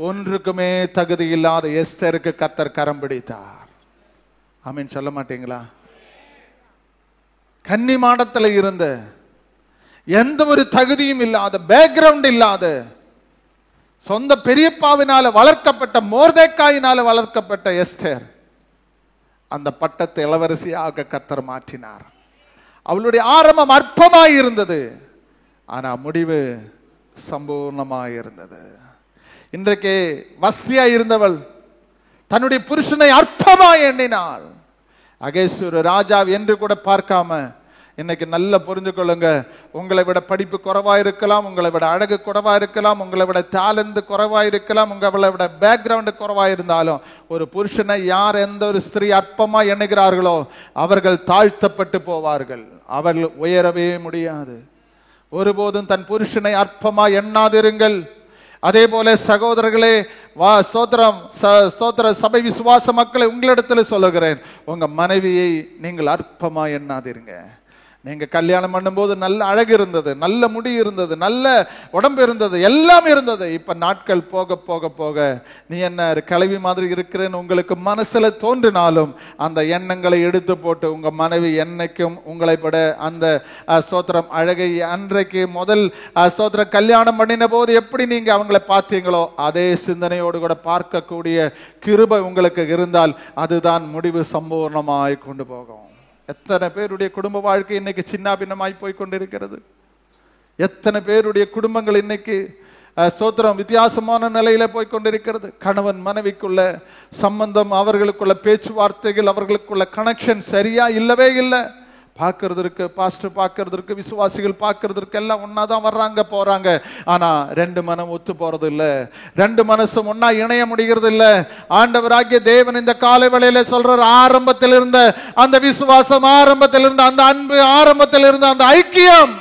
ஒன்றுக்குமே தகுதி இல்லாத எஸ்தருக்கு கர்த்தர் கரம் பிடித்தார். ஆமீன் சொல்ல மாட்டீங்களா? கன்னி மாடத்துல இருந்த எந்த ஒரு தகுதியும் இல்லாத, பேக்ரவுண்ட் இல்லாத, சொந்த பெரியப்பாவினால வளர்க்கப்பட்ட, மோர்தேக்காயினால வளர்க்கப்பட்ட எஸ்தர் அந்த பட்டத்தை இளவரசியாக கர்த்தர் மாற்றினார். அவளுடைய ஆரம்பம் அற்பமாய் இருந்தது, ஆனா முடிவு சம்பூர்ணமாய் இருந்தது. இன்றைக்கு வஸ்தியா இருந்தவள் தன்னுடைய புருஷனை அற்பமாய் எண்ணினாள். அகேசூர் ராஜா என்று கூட பார்க்காம, இன்னைக்கு நல்ல புரிஞ்சு கொள்ளுங்க, உங்களை விட படிப்பு குறைவா இருக்கலாம், உங்களை விட அழகு குறைவா இருக்கலாம், உங்களை விட டேலண்ட் குறைவா இருக்கலாம், உங்களை விட பேக்ரவுண்ட் குறைவா இருந்தாலும் ஒரு புருஷனை யார் எந்த ஒரு ஸ்திரீ அற்பமா எண்ணுகிறார்களோ அவர்கள் தாழ்த்தப்பட்டு போவார்கள், அவர்கள் உயரவே முடியாது. ஒருபோதும் தன் புருஷனை அற்பமா எண்ணாதிருங்கள். அதே போல சகோதரர்களே, ஸ்தோத்திர சபை விசுவாச மக்களை உங்களிடத்தில் சொல்லுகிறேன், உங்க மனைவியை நீங்கள் அற்பமா எண்ணாதிருங்க. நீங்க கல்யாணம் பண்ணும்போது நல்ல அழகு இருந்தது, நல்ல முடி இருந்தது, நல்ல உடம்பு இருந்தது, எல்லாம் இருந்தது. இப்ப நாட்கள் போக போக போக நீ என்ன கிளவி மாதிரி இருக்கிறேன்னு உங்களுக்கு மனசுல தோன்றினாலும் அந்த எண்ணங்களை எடுத்து போட்டு உங்க மனைவி என்னைக்கும் உங்களை விட அந்த ஸ்தோத்திரம் அழகை அன்றைக்கு முதல் ஸ்தோத்திரம் கல்யாணம் பண்ணின போது எப்படி நீங்க அவங்களை பார்த்தீங்களோ அதே சிந்தனையோடு கூட பார்க்கக்கூடிய கிருபை உங்களுக்கு இருந்தால் அதுதான் முடிவு சம்பூர்ணமாய் கொண்டு போகும். எத்தனை பேருடைய குடும்ப வாழ்க்கை இன்னைக்கு சின்ன பின்னமாய் போய் கொண்டிருக்கிறது. எத்தனை பேருடைய குடும்பங்கள் இன்னைக்கு ஸ்தோத்திரம் வித்தியாசமான நிலையில போய் கொண்டிருக்கிறது. கணவன் மனைவிக்குள்ள சம்பந்தம், அவர்களுக்குள்ள பேச்சுவார்த்தைகள், அவர்களுக்குள்ள கனெக்ஷன் சரியா இல்லவே இல்லை. பார்க்கறதுக்கு பாஸ்டர் பார்க்கறதுக்கு விசுவாசிகள் பார்க்கறதுக்கு எல்லாம் ஒன்னாதான் வர்றாங்க போறாங்க. ஆனா ரெண்டு மனம் ஒத்து போறது இல்ல, ரெண்டு மனசும் ஒன்னா இணைய முடிகிறது இல்ல. ஆண்டவராகிய தேவன் இந்த காலை வேளையில சொல்றார், ஆரம்பத்தில் இருந்த அந்த விசுவாசம், ஆரம்பத்தில் இருந்த அந்த அன்பு, ஆரம்பத்தில் இருந்த அந்த ஐக்கியம்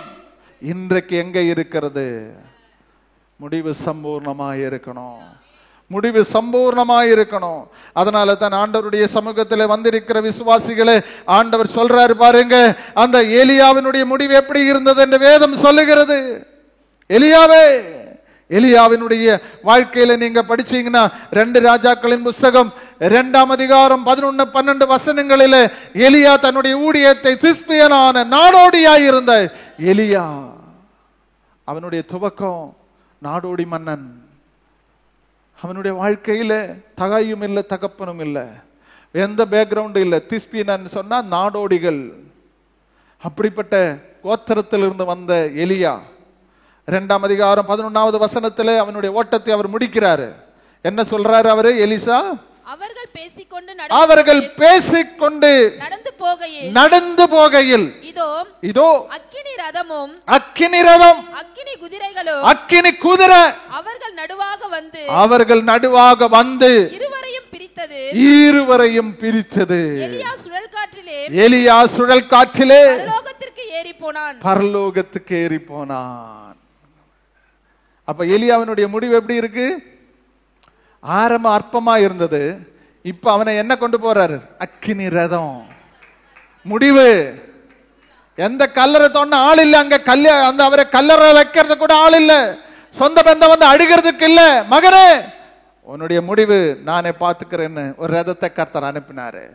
இன்றைக்கு எங்க இருக்கிறது? முடிவு சம்பூர்ணமாய் இருக்கணும், முடிவு சம்பூர்ணமாய் இருக்கணும். அதனால தான் ஆண்டவருடைய சமூகத்தில் வந்திருக்கிற விசுவாசிகளே ஆண்டவர் சொல்றாரு பாருங்க, அந்த எலியாவினுடைய முடிவு எப்படி இருந்தது என்று வேதம் சொல்லுகிறது. எலியாவினுடைய வாழ்க்கையில நீங்க படிச்சீங்கன்னா 2 ராஜாக்களின் புஸ்தகம் 2ஆம் அதிகாரம் 11-12 வசனங்களில எலியா தன்னுடைய ஊழியத்தை திஸ்பியனான நாடோடியாயிருந்த எலியா, அவனுடைய துவக்கம் நாடோடி மன்னன். அவனுடைய வாழ்க்கையில தகாயும் இல்லை, தகப்பனும் இல்லை, எந்த பேக்ரவுண்டு இல்லை. திஸ்பியன் சொன்னா நாடோடிகள். அப்படிப்பட்ட கோத்திரத்திலிருந்து வந்த எலியா 2ஆம் அதிகாரம் 11வது வசனத்திலே அவனுடைய ஓட்டத்தை அவர் முடிக்கிறாரு. என்ன சொல்றாரு அவரு? எலிசா அவர்கள் பேசிக்கொண்டு நடந்து போகையில் இதோ அக்கினி ரதமும் அக்கினி குதிரைகளும் அக்கினி குதிரை அவர்கள் நடுவாக வந்து இருவரையும் பிரித்தது. எலியா சுழல் காற்றிலே பரலோகத்துக்கு ஏறி போனான். அப்ப எலியாவினுடைய முடிவு எப்படி இருக்கு? ஆரம்ப அற்பமா இருந்தது, இப்ப அவனை என்ன கொண்டு போறாரு? அக்கினி ரதம். முடிவு எந்த கல்லறை தோண்ட ஆள் இல்ல அங்க, அந்த அவரை கல்லறை வைக்கிறது கூட ஆள் இல்ல, சொந்த பந்தம் வந்து அழுகிறதுக்கு இல்ல. மகனே உன்னுடைய முடிவு நானே பார்த்துக்கிறேன்னு ஒரு ரதத்தை கர்த்தர் அனுப்பினாரு.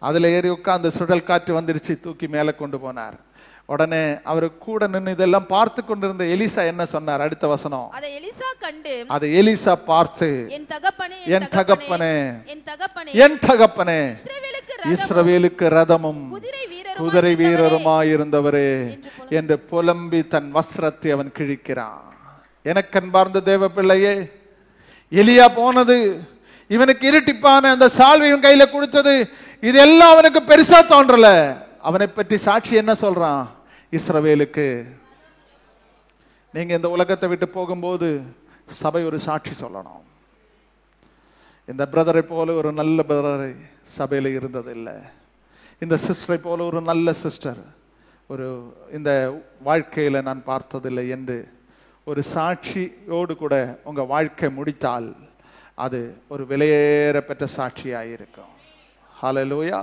அதுல ஏறி உட்கார்ந்து சுழல் காற்று வந்துருச்சு, தூக்கி மேல கொண்டு போனார். உடனே அவரு கூட நின்று இதெல்லாம் பார்த்து கொண்டிருந்த எலிசா என்ன சொன்னார்? அடுத்த வசனம், அதை எலிசா பார்த்து, என் தகப்பனே இஸ்ரவேலுக்கு ரதமும் குதிரை வீரருமாயிருந்தவரே என்று புலம்பி தன் வஸ்திரத்தை அவன் கிழிக்கிறான். எனக்கு அன்பார்ந்த தேவ பிள்ளையே, எலியா போனது, இவனுக்கு இருட்டிப்பான அந்த சால்வையும் கையில கொடுத்தது, இதெல்லாம் அவனுக்கு பெருசா தோன்றல. அவனை பற்றி சாட்சி என்ன சொல்றான்? இஸ்ரவேலுக்கு நீங்க இந்த உலகத்தை விட்டு போகும்போது சபை ஒரு சாட்சி சொல்லணும். இந்த பிரதரை போல ஒரு நல்ல பிரதரை சபையில இருந்தது இல்லை, இந்த சிஸ்டரை போல ஒரு நல்ல சிஸ்டர் ஒரு இந்த வாழ்க்கையில நான் பார்த்ததில்லை என்று ஒரு சாட்சியோடு கூட உங்க வாழ்க்கை முடித்தால் அது ஒரு விலையேற பெற்ற சாட்சியாயிருக்கும். ஹல்லேலூயா,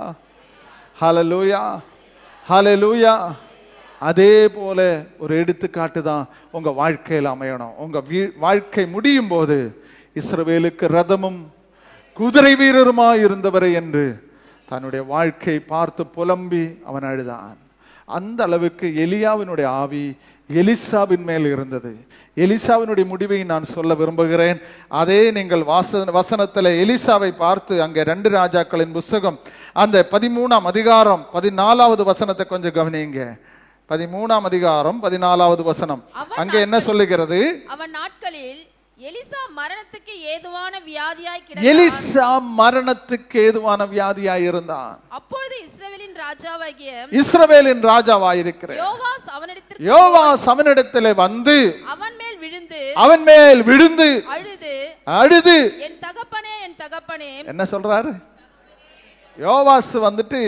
ஹல்லேலூயா, ஹல்லேலூயா. அதே போல ஒரு எடுத்துக்காட்டு தான் உங்க வாழ்க்கையில் அமையணும். உங்க வாழ்க்கை முடியும் போது இஸ்ரவேலுக்கு ரதமும் குதிரை வீரருமா இருந்தவரை என்று தன்னுடைய வாழ்க்கை பார்த்து புலம்பி அவன் அழுதான். அந்த அளவுக்கு எலியாவினுடைய ஆவி எலிசாவின் மேல் இருந்தது. எலிசாவினுடைய முடிவை நான் சொல்ல விரும்புகிறேன். அதே நீங்கள் வசனத்தில் எலிசாவை பார்த்து அங்கே 2 ராஜாக்களின் புஸ்தகம் அந்த 13ஆம் அதிகாரம் 14வது வசனத்தை கொஞ்சம் கவனிங்க. 13ஆம் அதிகாரம் 14வது வசனம் அங்கே என்ன சொல்லுகிறது? அவன் நாட்களில் எலிசா மரணத்துக்கு ஏதுவான வியாதியாய் இருந்தான். அப்பொழுது இஸ்ரவேலின் ராஜாவாயிருக்கிற யோவாஸ் அவனிடத்திலே வந்து அவன் மேல் விழுந்து அழுது என் தகப்பனே என்ன சொல்றாரு? யோவாஸ் வந்துட்டு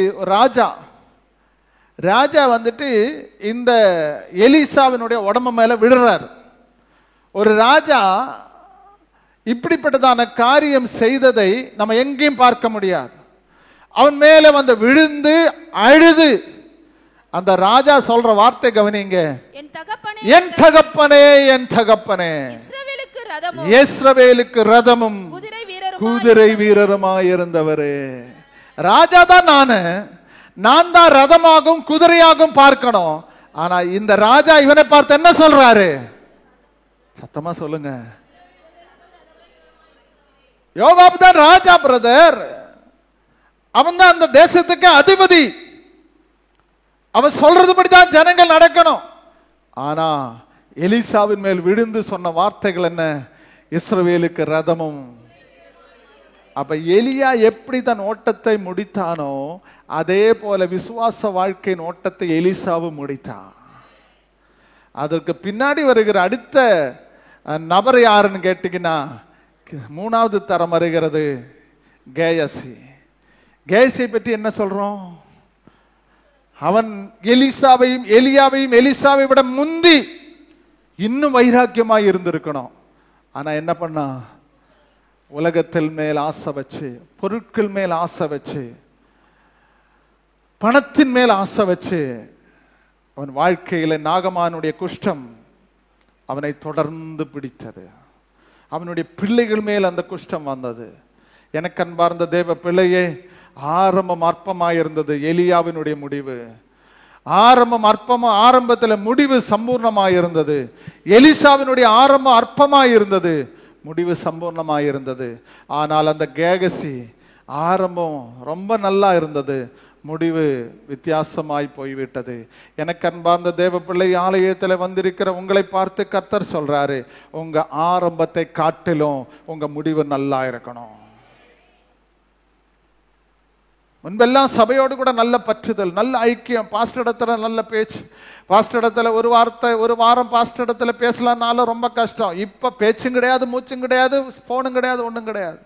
ராஜா வந்துட்டு இந்த எலிசாவினுடைய உடம்பு மேல விடுறார். ஒரு ராஜா இப்படிப்பட்டதான காரியம் செய்ததை நம்ம எங்கேயும் பார்க்க முடியாது. அவன் மேல வந்து விழுந்து அழுது அந்த ராஜா சொல்ற வார்த்தை கவனிங்க. என் தகப்பனே, என் தகப்பனே, என் தகப்பனே, இஸ்ரவேலுக்கு ரதமும் குதிரை வீரருமாய் இருந்தவரே. ராஜா தான் நான் தான் ரதமாகவும் குதிரையாகவும் பார்க்கணும். ஆனா இந்த ராஜா இவனை பார்த்து என்ன சொல்றாரு? சத்தமா சொல்லுங்க. யோவாப் தான் ராஜா பிரதர். அவன் தான் அந்த தேசத்துக்கு அதிபதி. அவன் சொல்றதுபடிதான் ஜனங்கள் நடக்கணும். ஆனா எலிசாவின் மேல் விழுந்து சொன்ன வார்த்தைகள் என்ன? இஸ்ரவேலுக்கு ரதமும். அப்ப எலியா எப்படி தன் ஓட்டத்தை முடித்தானோ அதே போல விசுவாச வாழ்க்கையின் ஓட்டத்தை எலிசாவும் முடித்தான். அதற்கு பின்னாடி வருகிற அடுத்த நபர் யாருன்னு கேட்டீங்கன்னா, மூணாவது தரம் வருகிறது கேயசி. கேயசி பற்றி என்ன சொல்றோம்? அவன் எலியாவையும் எலிசாவை விட முந்தி இன்னும் வைராக்கியமாய் இருந்திருக்கணும். ஆனா என்ன பண்ணா? உலகத்தில் மேல் ஆசை வச்சு, பொருட்கள் மேல் ஆசை வச்சு, பணத்தின் மேல் ஆசை வச்சு அவன் வாழ்க்கையில நாகமானுடைய குஷ்டம் அவனை தொடர்ந்து பிடித்தது. அவனுடைய பிள்ளைகள் மேல் அந்த குஷ்டம் வந்தது. எனக்கு அன்பார்ந்த தேவ பிள்ளையே, ஆரம்பம் அற்பமாயிருந்தது எலியாவினுடைய முடிவு. ஆரம்பத்தில் முடிவு சம்பூர்ணமாயிருந்தது. எலிசாவினுடைய ஆரம்பம் அற்பமாயிருந்தது, முடிவு சம்பூர்ணமாயிருந்தது. ஆனால் அந்த கேகசி ஆரம்பம் ரொம்ப நல்லா இருந்தது, முடிவு வித்தியாசமாய் போய்விட்டது. எனக்கு அன்பார்ந்த தேவ பிள்ளை, ஆலயத்தில் வந்திருக்கிற உங்களை பார்த்து கர்த்தர் சொல்றாரு, உங்க ஆரம்பத்தை காட்டிலும் உங்க முடிவு நல்லா இருக்கணும். முன்பெல்லாம் சபையோடு கூட நல்ல பற்றுதல், நல்ல ஐக்கியம், பாஸ்டர் இடத்துல நல்ல பேச்சு, பாஸ்டர் இடத்துல ஒரு வாரம் பாஸ்டர் இடத்துல பேசலான்னாலும் ரொம்ப கஷ்டம். இப்ப பேச்சும் கிடையாது, மூச்சும் கிடையாது, போனும் கிடையாது, ஒண்ணும் கிடையாது.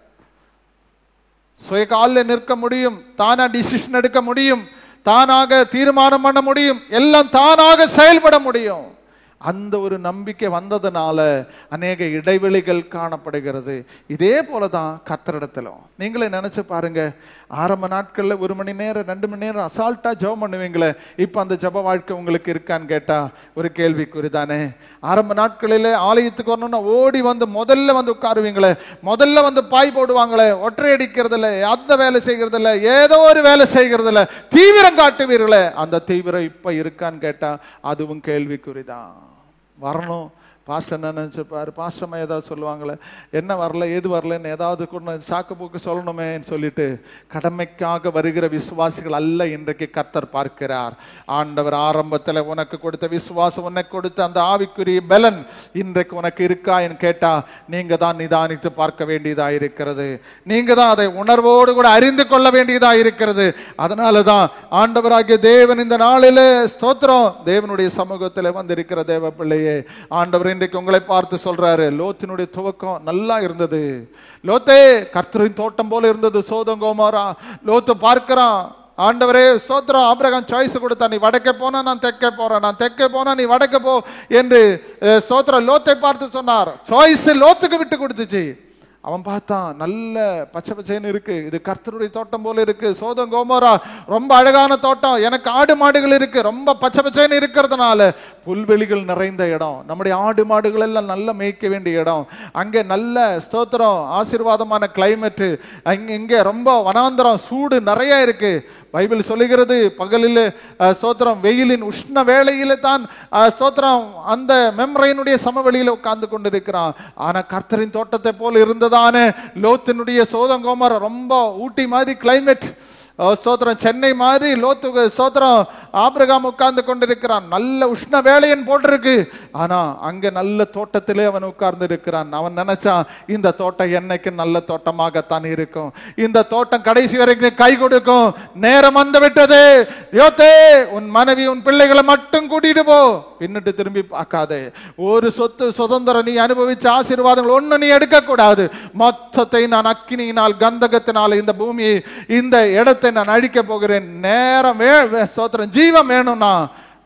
சுய காலில் நிற்க முடியும், தானா டிசிஷன் எடுக்க முடியும், தானாக தீர்மானம் பண்ண முடியும், எல்லாம் தானாக செயல்பட முடியும். அந்த ஒரு நம்பிக்கை வந்ததுனால அநேக இடைவெளிகள் காணப்படுகிறது. இதே போலதான் கர்த்தரிடத்திலும் நீங்களே நினைச்சு பாருங்க. ஆரம்ப நாட்கள்ல 1 மணி நேரம் 2 மணி நேரம் அசால்ட்டா ஜெபம் பண்ணுவீங்களே, இப்ப அந்த ஜெப வாழ்க்கை உங்களுக்கு இருக்கான்னு கேட்டா ஒரு கேள்விக்குறிதானே. ஆரம்ப நாட்களில ஆலயத்துக்கு வரணும்னா ஓடி வந்து முதல்ல வந்து உட்காருவீங்களே, முதல்ல வந்து பாய் போடுவாங்களே, ஒற்றை அடிக்கிறது இல்லை, அந்த வேலை செய்கிறது இல்லை, ஏதோ ஒரு வேலை செய்கிறது இல்லை, தீவிரம் காட்டுவீர்களே, அந்த தீவிரம் இப்ப இருக்கான்னு கேட்டா அதுவும் கேள்விக்குறிதான். வரணும். பாஸ்டர் என்ன நினைச்சிருப்பாரு? பாஸ்டர்மா ஏதாவது சொல்லுவாங்களே, என்ன வரல ஏது வரலன்னு ஏதாவது கூட சாக்கு போக்கு சொல்லணுமேன்னு சொல்லிட்டு கடமைக்காக வருகிற விசுவாசிகள் அல்ல இன்றைக்கு கர்த்தர் பார்க்கிறார். ஆண்டவர் ஆரம்பத்தில் உனக்கு கொடுத்த விசுவாசம், உனக்கு கொடுத்த அந்த ஆவிக்குரிய பலன் இன்றைக்கு உனக்கு இருக்கா என்று கேட்டா நீங்க தான் நிதானித்து பார்க்க வேண்டியதா இருக்கிறது. நீங்க தான் அதை உணர்வோடு கூட அறிந்து கொள்ள வேண்டியதா இருக்கிறது. அதனாலதான் ஆண்டவராகிய தேவன் இந்த நாளிலே ஸ்தோத்திரம், தேவனுடைய சமூகத்தில் வந்திருக்கிற தேவ பிள்ளையே, ஆண்டவர் இன்றைக்கு உங்களை பார்த்து சொல்றாரு, லோத்தினுடைய துவக்கம் நல்லா இருந்தது. லோத்தே கர்த்தரின் தோட்டம் போல இருந்தது சோதோம் கோமோரா. லோத்து பார்க்கிறான், ஆண்டவரே ஸ்தோத்திரம், ஆபிரகாம் சாய்ஸ் கொடுத்தா, நீ வடக்கே போனா நான் தெற்கே போறேன், நான் தெற்கே போனா நீ வடக்கே போ என்று ஸ்தோத்திரம் லோத்தை பார்த்து சொன்னார். சாய்ஸ் லோத்துக்கு விட்டு கொடுத்துச்சு. அவன் பார்த்தான், நல்ல பச்சை பச்சைன்னு இருக்கு, இது கர்த்தருடைய தோட்டம் போல இருக்கு. சோதோம் கோமோரா ரொம்ப அழகான தோட்டம், எனக்கு ஆடு மாடுகள் இருக்கு, ரொம்ப பச்சை பச்சைன்னு இருக்கிறதுனால புல்வெளிகள் நிறைந்த இடம், நம்முடைய ஆடு மாடுகள் எல்லாம் நல்ல மேய்க்க வேண்டிய இடம், அங்கே நல்ல ஸ்தோத்திரம் ஆசீர்வாதமான கிளைமேட், இங்கே ரொம்ப வனாந்தரம் சூடு நிறைய இருக்கு. பைபிள் சொல்லுகிறது, பகலில் ஸ்தோத்திரம் வெயிலின் உஷ்ண வேளையில தான் ஸ்தோத்திரம் அந்த மெம்ரையினுடைய சமவெளியில உட்கார்ந்து கொண்டிருக்கிறான். ஆனா கர்த்தரின் தோட்டத்தை போல இருந்ததான லோத்தினுடைய சோதோம் கோமோரா ரொம்ப ஊட்டி மாதிரி கிளைமேட், ஸ்தோத்திரம் சென்னை மாதிரி லோத்து ஸ்தோத்திரம் ஆபிரகாம் உட்கார்ந்து கொண்டிருக்கிறான். நல்ல உஷ்ண வேளையன் போட்டிருக்கு. ஆனா அங்க நல்ல தோட்டத்திலே அவன் உட்கார்ந்து இருக்கிறான். அவன் நினைச்சான், இந்த தோட்டம் என்னைக்கு நல்ல தோட்டமாகத்தான் இருக்கும், இந்த தோட்டம் கடைசி வரைக்கும் கை கொடுக்கும். நேரம் வந்து விட்டது, யோத்தே உன் மனைவி உன் பிள்ளைகளை மட்டும் கூட்டிட்டு போ, பின்னிட்டு திரும்பி பார்க்காதே. ஒரு சொத்து சுதந்திரம் நீ அனுபவிச்ச ஆசீர்வாதங்கள் ஒண்ணு நீ எடுக்க கூடாது. மொத்தத்தை நான் அக்கினியினால் கந்தகத்தினால் இந்த பூமியை இந்த இடத்தை நான் அழிக்க போகிறேன். நேரம் ஸ்தோத்திரம் ஜீவம் வேணும்னா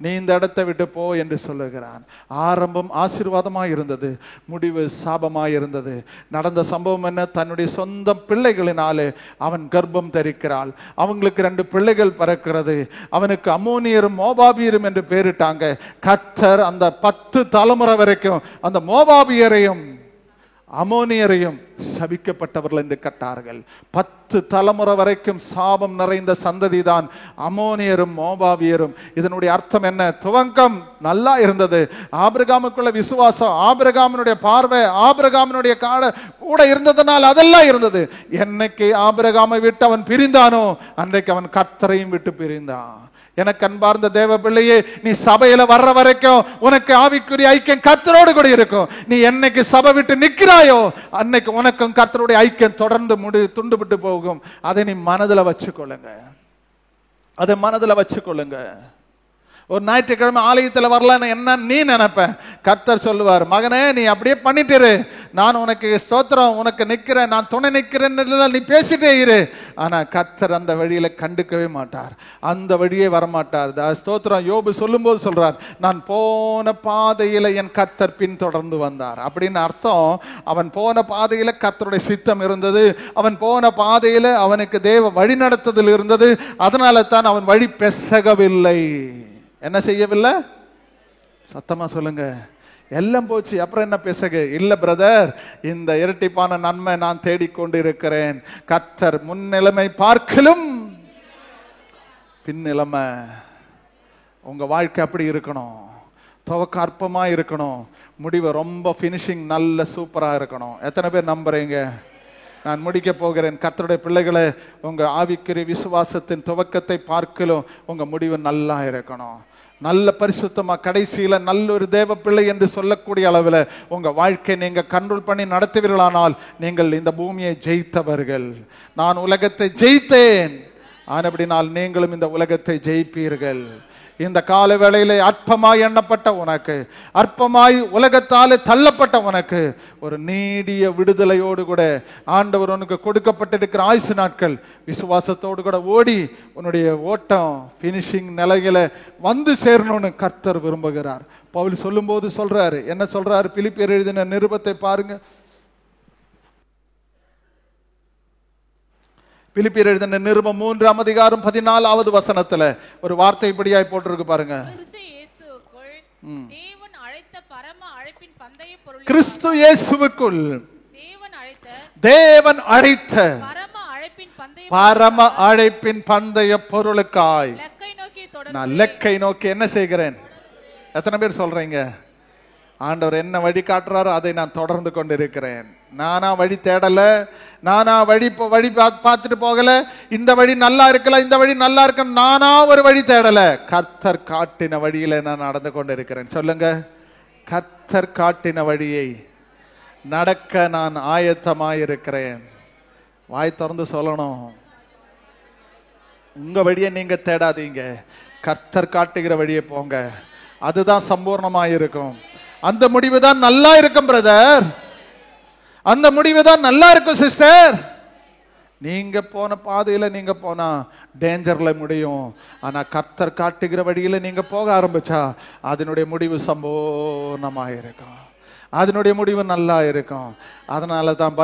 நீ இந்த இடத்தை விட்டு போ என்று சொல்லுகிறான். ஆரம்பம் ஆசீர்வாதமாய் இருந்தது, முடிவு சாபமாய் இருந்தது. நடந்த சம்பவம் என்ன? தன்னுடைய சொந்த பிள்ளைகளினாலே அவன் கர்ப்பம் தரிக்கிறாள். அவங்களுக்கு 2 பிள்ளைகள் பிறக்கிறது. அவனுக்கு அம்மோனியரும் மோபாபியரும் என்று பெயரிட்டாங்க. கர்த்தர் அந்த 10 தலைமுறை வரைக்கும் அந்த மோபாபியரையும் அமோனியரையும் சபிக்கப்பட்டவர்கள் என்று கட்டார்கள். 10 தலைமுறை வரைக்கும் சாபம் நிறைந்த சந்ததி தான் அமோனியரும் மோபாவியரும். இதனுடைய அர்த்தம் என்ன? துவக்கம் நல்லா இருந்தது, ஆபிரகாமுக்குள்ள விசுவாசம், ஆபிரகாமினுடைய பார்வை, ஆபிரகாமினுடைய கூட இருந்ததனால் அதெல்லாம் இருந்தது. என்னைக்கு ஆபிரகாமை விட்டு அவன் பிரிந்தானோ அன்றைக்கு அவன் கர்த்தரையும் விட்டு பிரிந்தான். எனக்கு அன்பார்ந்த தேவ பிள்ளையே, நீ சபையில வர்ற வரைக்கும் உனக்கு ஆவிக்குரிய ஐக்கியம் கர்த்தரோடு கூட இருக்கும். நீ என்னைக்கு சபை விட்டு நிற்கிறாயோ அன்னைக்கு உனக்கும் கர்த்தருடைய ஐக்கியம் தொடர்ந்து துண்டுபட்டு போகும். அதை நீ மனதில் வச்சுக்கொள்ளுங்க, அதை மனதில் வச்சுக்கொள்ளுங்க. ஒரு ஞாயிற்றுக்கிழமை ஆலயத்தில் வரலன்னு என்ன நீ நினைப்ப? கர்த்தர் சொல்லுவார், மகனே நீ அப்படியே பண்ணிட்டு, நான் உனக்கு ஸ்தோத்திரம், உனக்கு நிற்கிறேன், நான் துணை நிற்கிறேன்னு நீ பேசிட்டே இரு. ஆனா கர்த்தர் அந்த வழியில கண்டுக்கவே மாட்டார், அந்த வழியே வரமாட்டார். ஸ்தோத்திரம். யோபு சொல்லும் போது சொல்றார், நான் போன பாதையில என் கர்த்தர் பின் தொடர்ந்து வந்தார். அப்படின்னு அர்த்தம், அவன் போன பாதையில கர்த்தருடைய சித்தம் இருந்தது, அவன் போன பாதையில அவனுக்கு தேவ வழி நடத்துதல் இருந்தது. அதனால தான் அவன் வழி பெசகவில்லை. என்ன செய்யவில்லை? சத்தமா சொல்லுங்க. எல்லாம் போச்சு, அப்புறம் என்ன பேசுக? இல்ல பிரதர், இந்த இரட்டிப்பான நன்மை நான் தேடிக்கொண்டு இருக்கிறேன். கர்த்தர் முன்னிலைமை பார்க்கலும் பின்னிலைமை. உங்க வாழ்க்கை அப்படி இருக்கணும், துவக்க அற்பமா இருக்கணும், முடிவு ரொம்ப பினிஷிங் நல்ல சூப்பரா இருக்கணும். எத்தனை பேர் நம்புறீங்க? நான் முடிக்க போகிறேன். கர்த்தருடைய பிள்ளைகளை, உங்க ஆவிக்குரிய விசுவாசத்தின் துவக்கத்தை பார்க்கலும் உங்க முடிவு நல்லா இருக்கணும். நல்ல பரிசுத்தமா கடைசியில நல்ல ஒரு தேவ பிள்ளை என்று சொல்லக்கூடிய அளவில் உங்க வாழ்க்கை நீங்க கண்ட்ரோல் பண்ணி நடத்துவீர்களானால் நீங்கள் இந்த பூமியை ஜெயித்தவர்கள். நான் உலகத்தை ஜெயித்தேன், ஆனபடினால் நீங்களும் இந்த உலகத்தை ஜெயிப்பீர்கள். இந்த கால வேளையிலே அற்பமாய் எண்ணப்பட்ட உனக்கு, அற்பமாய் உலகத்தாலே தள்ளப்பட்ட உனக்கு ஒரு நீடிய விடுதலையோடு கூட ஆண்டவர் உனக்கு கொடுக்கப்பட்டிருக்கிற ஆயுசு நாட்கள் விசுவாசத்தோடு கூட ஓடி உன்னுடைய ஓட்டம் பினிஷிங் நிலையில வந்து சேரணும்னு கர்த்தர் விரும்புகிறார். பவுல் சொல்லும் போது சொல்றாரு, என்ன சொல்றாரு? பிலிப்பியர் எழுதின நிருபத்தை பாருங்க. பிலிப்பியர் எழுதின நிருபம் 3ஆம் அதிகாரம் 14வது வசனத்துல ஒரு வார்த்தை இப்படியாய் போட்டிருக்கு பாருங்க. கிறிஸ்து இயேசுவுக்குள் தேவன் அழைத்த பரம அழைப்பின் பந்தய பொருளுக்காய் நான் லெக்கை நோக்கி என்ன செய்கிறேன்? எத்தனை பேர் சொல்றீங்க? ஆண்டவர் என்ன வழி காட்டுறாரோ அதை நான் தொடர்ந்து கொண்டிருக்கிறேன். நானா வழி தேடல, நானா வழி பார்த்துட்டு போகல, இந்த வழி நல்லா இருக்கல, இந்த வழி நல்லா இருக்க, நானா ஒரு வழி தேடல. கர்த்தர் காட்டின வழியில நான் நடந்து கொண்டிருக்கிறேன். சொல்லுங்க, கர்த்தர் காட்டின வழியை நடக்க நான் ஆயத்தமாயிருக்கிறேன். வாய் திறந்து சொல்லணும். உங்க வழியை நீங்க தேடாதீங்க, கர்த்தர் காட்டுகிற வழியை போங்க. அதுதான் சம்பூர்ணமாயிருக்கும். அந்த முடிவு தான் நல்லா இருக்கும் பிரதர், அந்த முடிவு தான் நல்லா இருக்கும் சிஸ்டர். நீங்க போன பாதையில நீங்க போனா டேஞ்சர்ல முடியும். ஆனா கர்த்தர் காட்டுகிற வழியில நீங்க போக ஆரம்பிச்சா அதனுடைய முடிவு சம்பூர்ணமாயிருக்கும், அதனுடைய முடிவு நல்லா இருக்கும். அதனால தான்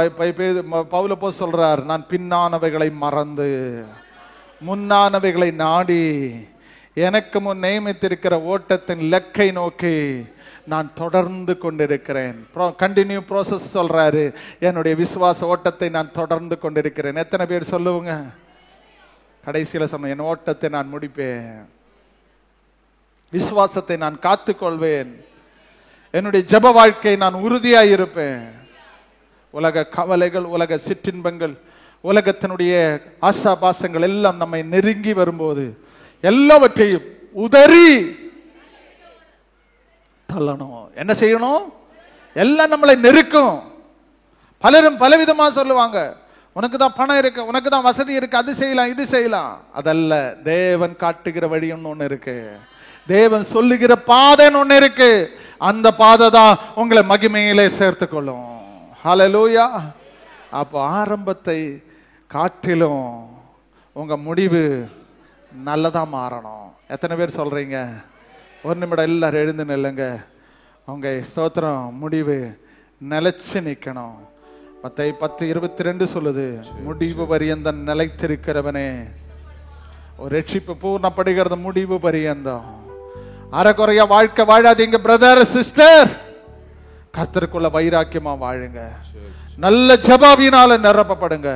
பவுல் அப்போஸ்தலன் சொல்றார், நான் பின்னானவைகளை மறந்து முன்னானவைகளை நாடி எனக்கு முன் நியமித்திருக்கிற ஓட்டத்தின் லெக்கை நோக்கி நான் தொடர்ந்து கொண்டிருக்கிறேன். கண்டினியூ ப்ரோசஸ் சொல்றாரு. என்னுடைய விசுவாச ஓட்டத்தை நான் தொடர்ந்து கொண்டிருக்கிறேன். எத்தனை பேர் சொல்லுவங்க? கடைசியில சொன்ன, என் ஓட்டத்தை நான் முடிப்பேன், விசுவாசத்தை நான் காத்துக்கொள்வேன், என்னுடைய ஜெப வாழ்க்கை நான் உறுதியாய் இருப்பேன். உலக கவலைகள், உலக சிற்றின்பங்கள், உலகத்தினுடைய ஆசாபாசங்கள் எல்லாம் நம்மை நெருங்கி வரும்போது எல்லாவற்றையும் உதறி தள்ளணும். என்ன செய்யணும்? எல்லாம் நம்மளை நெருக்கும். பலரும் பலவிதமா சொல்லுவாங்க, உனக்கு தான் பணம் இருக்கு, உனக்கு தான் வசதி இருக்கு, அது செய்யலாம் இது செய்யலாம். அதல்ல, தேவன் காட்டுகிற வழின்னு ஒண்ணு இருக்கு, தேவன் சொல்லுகிற பாதைன்னு ஒண்ணு இருக்கு. அந்த பாதை தான் உங்களை மகிமையிலே சேர்த்துக் கொள்ளும். ஹல்லேலூயா. அப்போ ஆரம்பத்தை காட்டிலும் உங்க முடிவு நல்லதா மாறணும். எத்தனை பேர் சொல்றீங்க? ஒரு நிமிடம் எல்லாரும் எழுந்து நில்லுங்க. அவங்க ஸ்தோத்திரம் முடிவு நிலைச்சு நிக்கணும். மத்தேயு 10:22 சொல்லுது, முடிவு பரியந்தம் நிலைத்திருக்கிறவனே. ஒரு ரட்சிப்பு பூர்ணப்படுகிறது முடிவு பரியந்தம். அறகுறைய வாழ்க்கை வாழாதீங்க பிரதர் சிஸ்டர். கர்த்தருக்குள்ள வைராக்கியமா வாழுங்க. நல்ல ஜெபவினால நிரப்பப்படுங்க.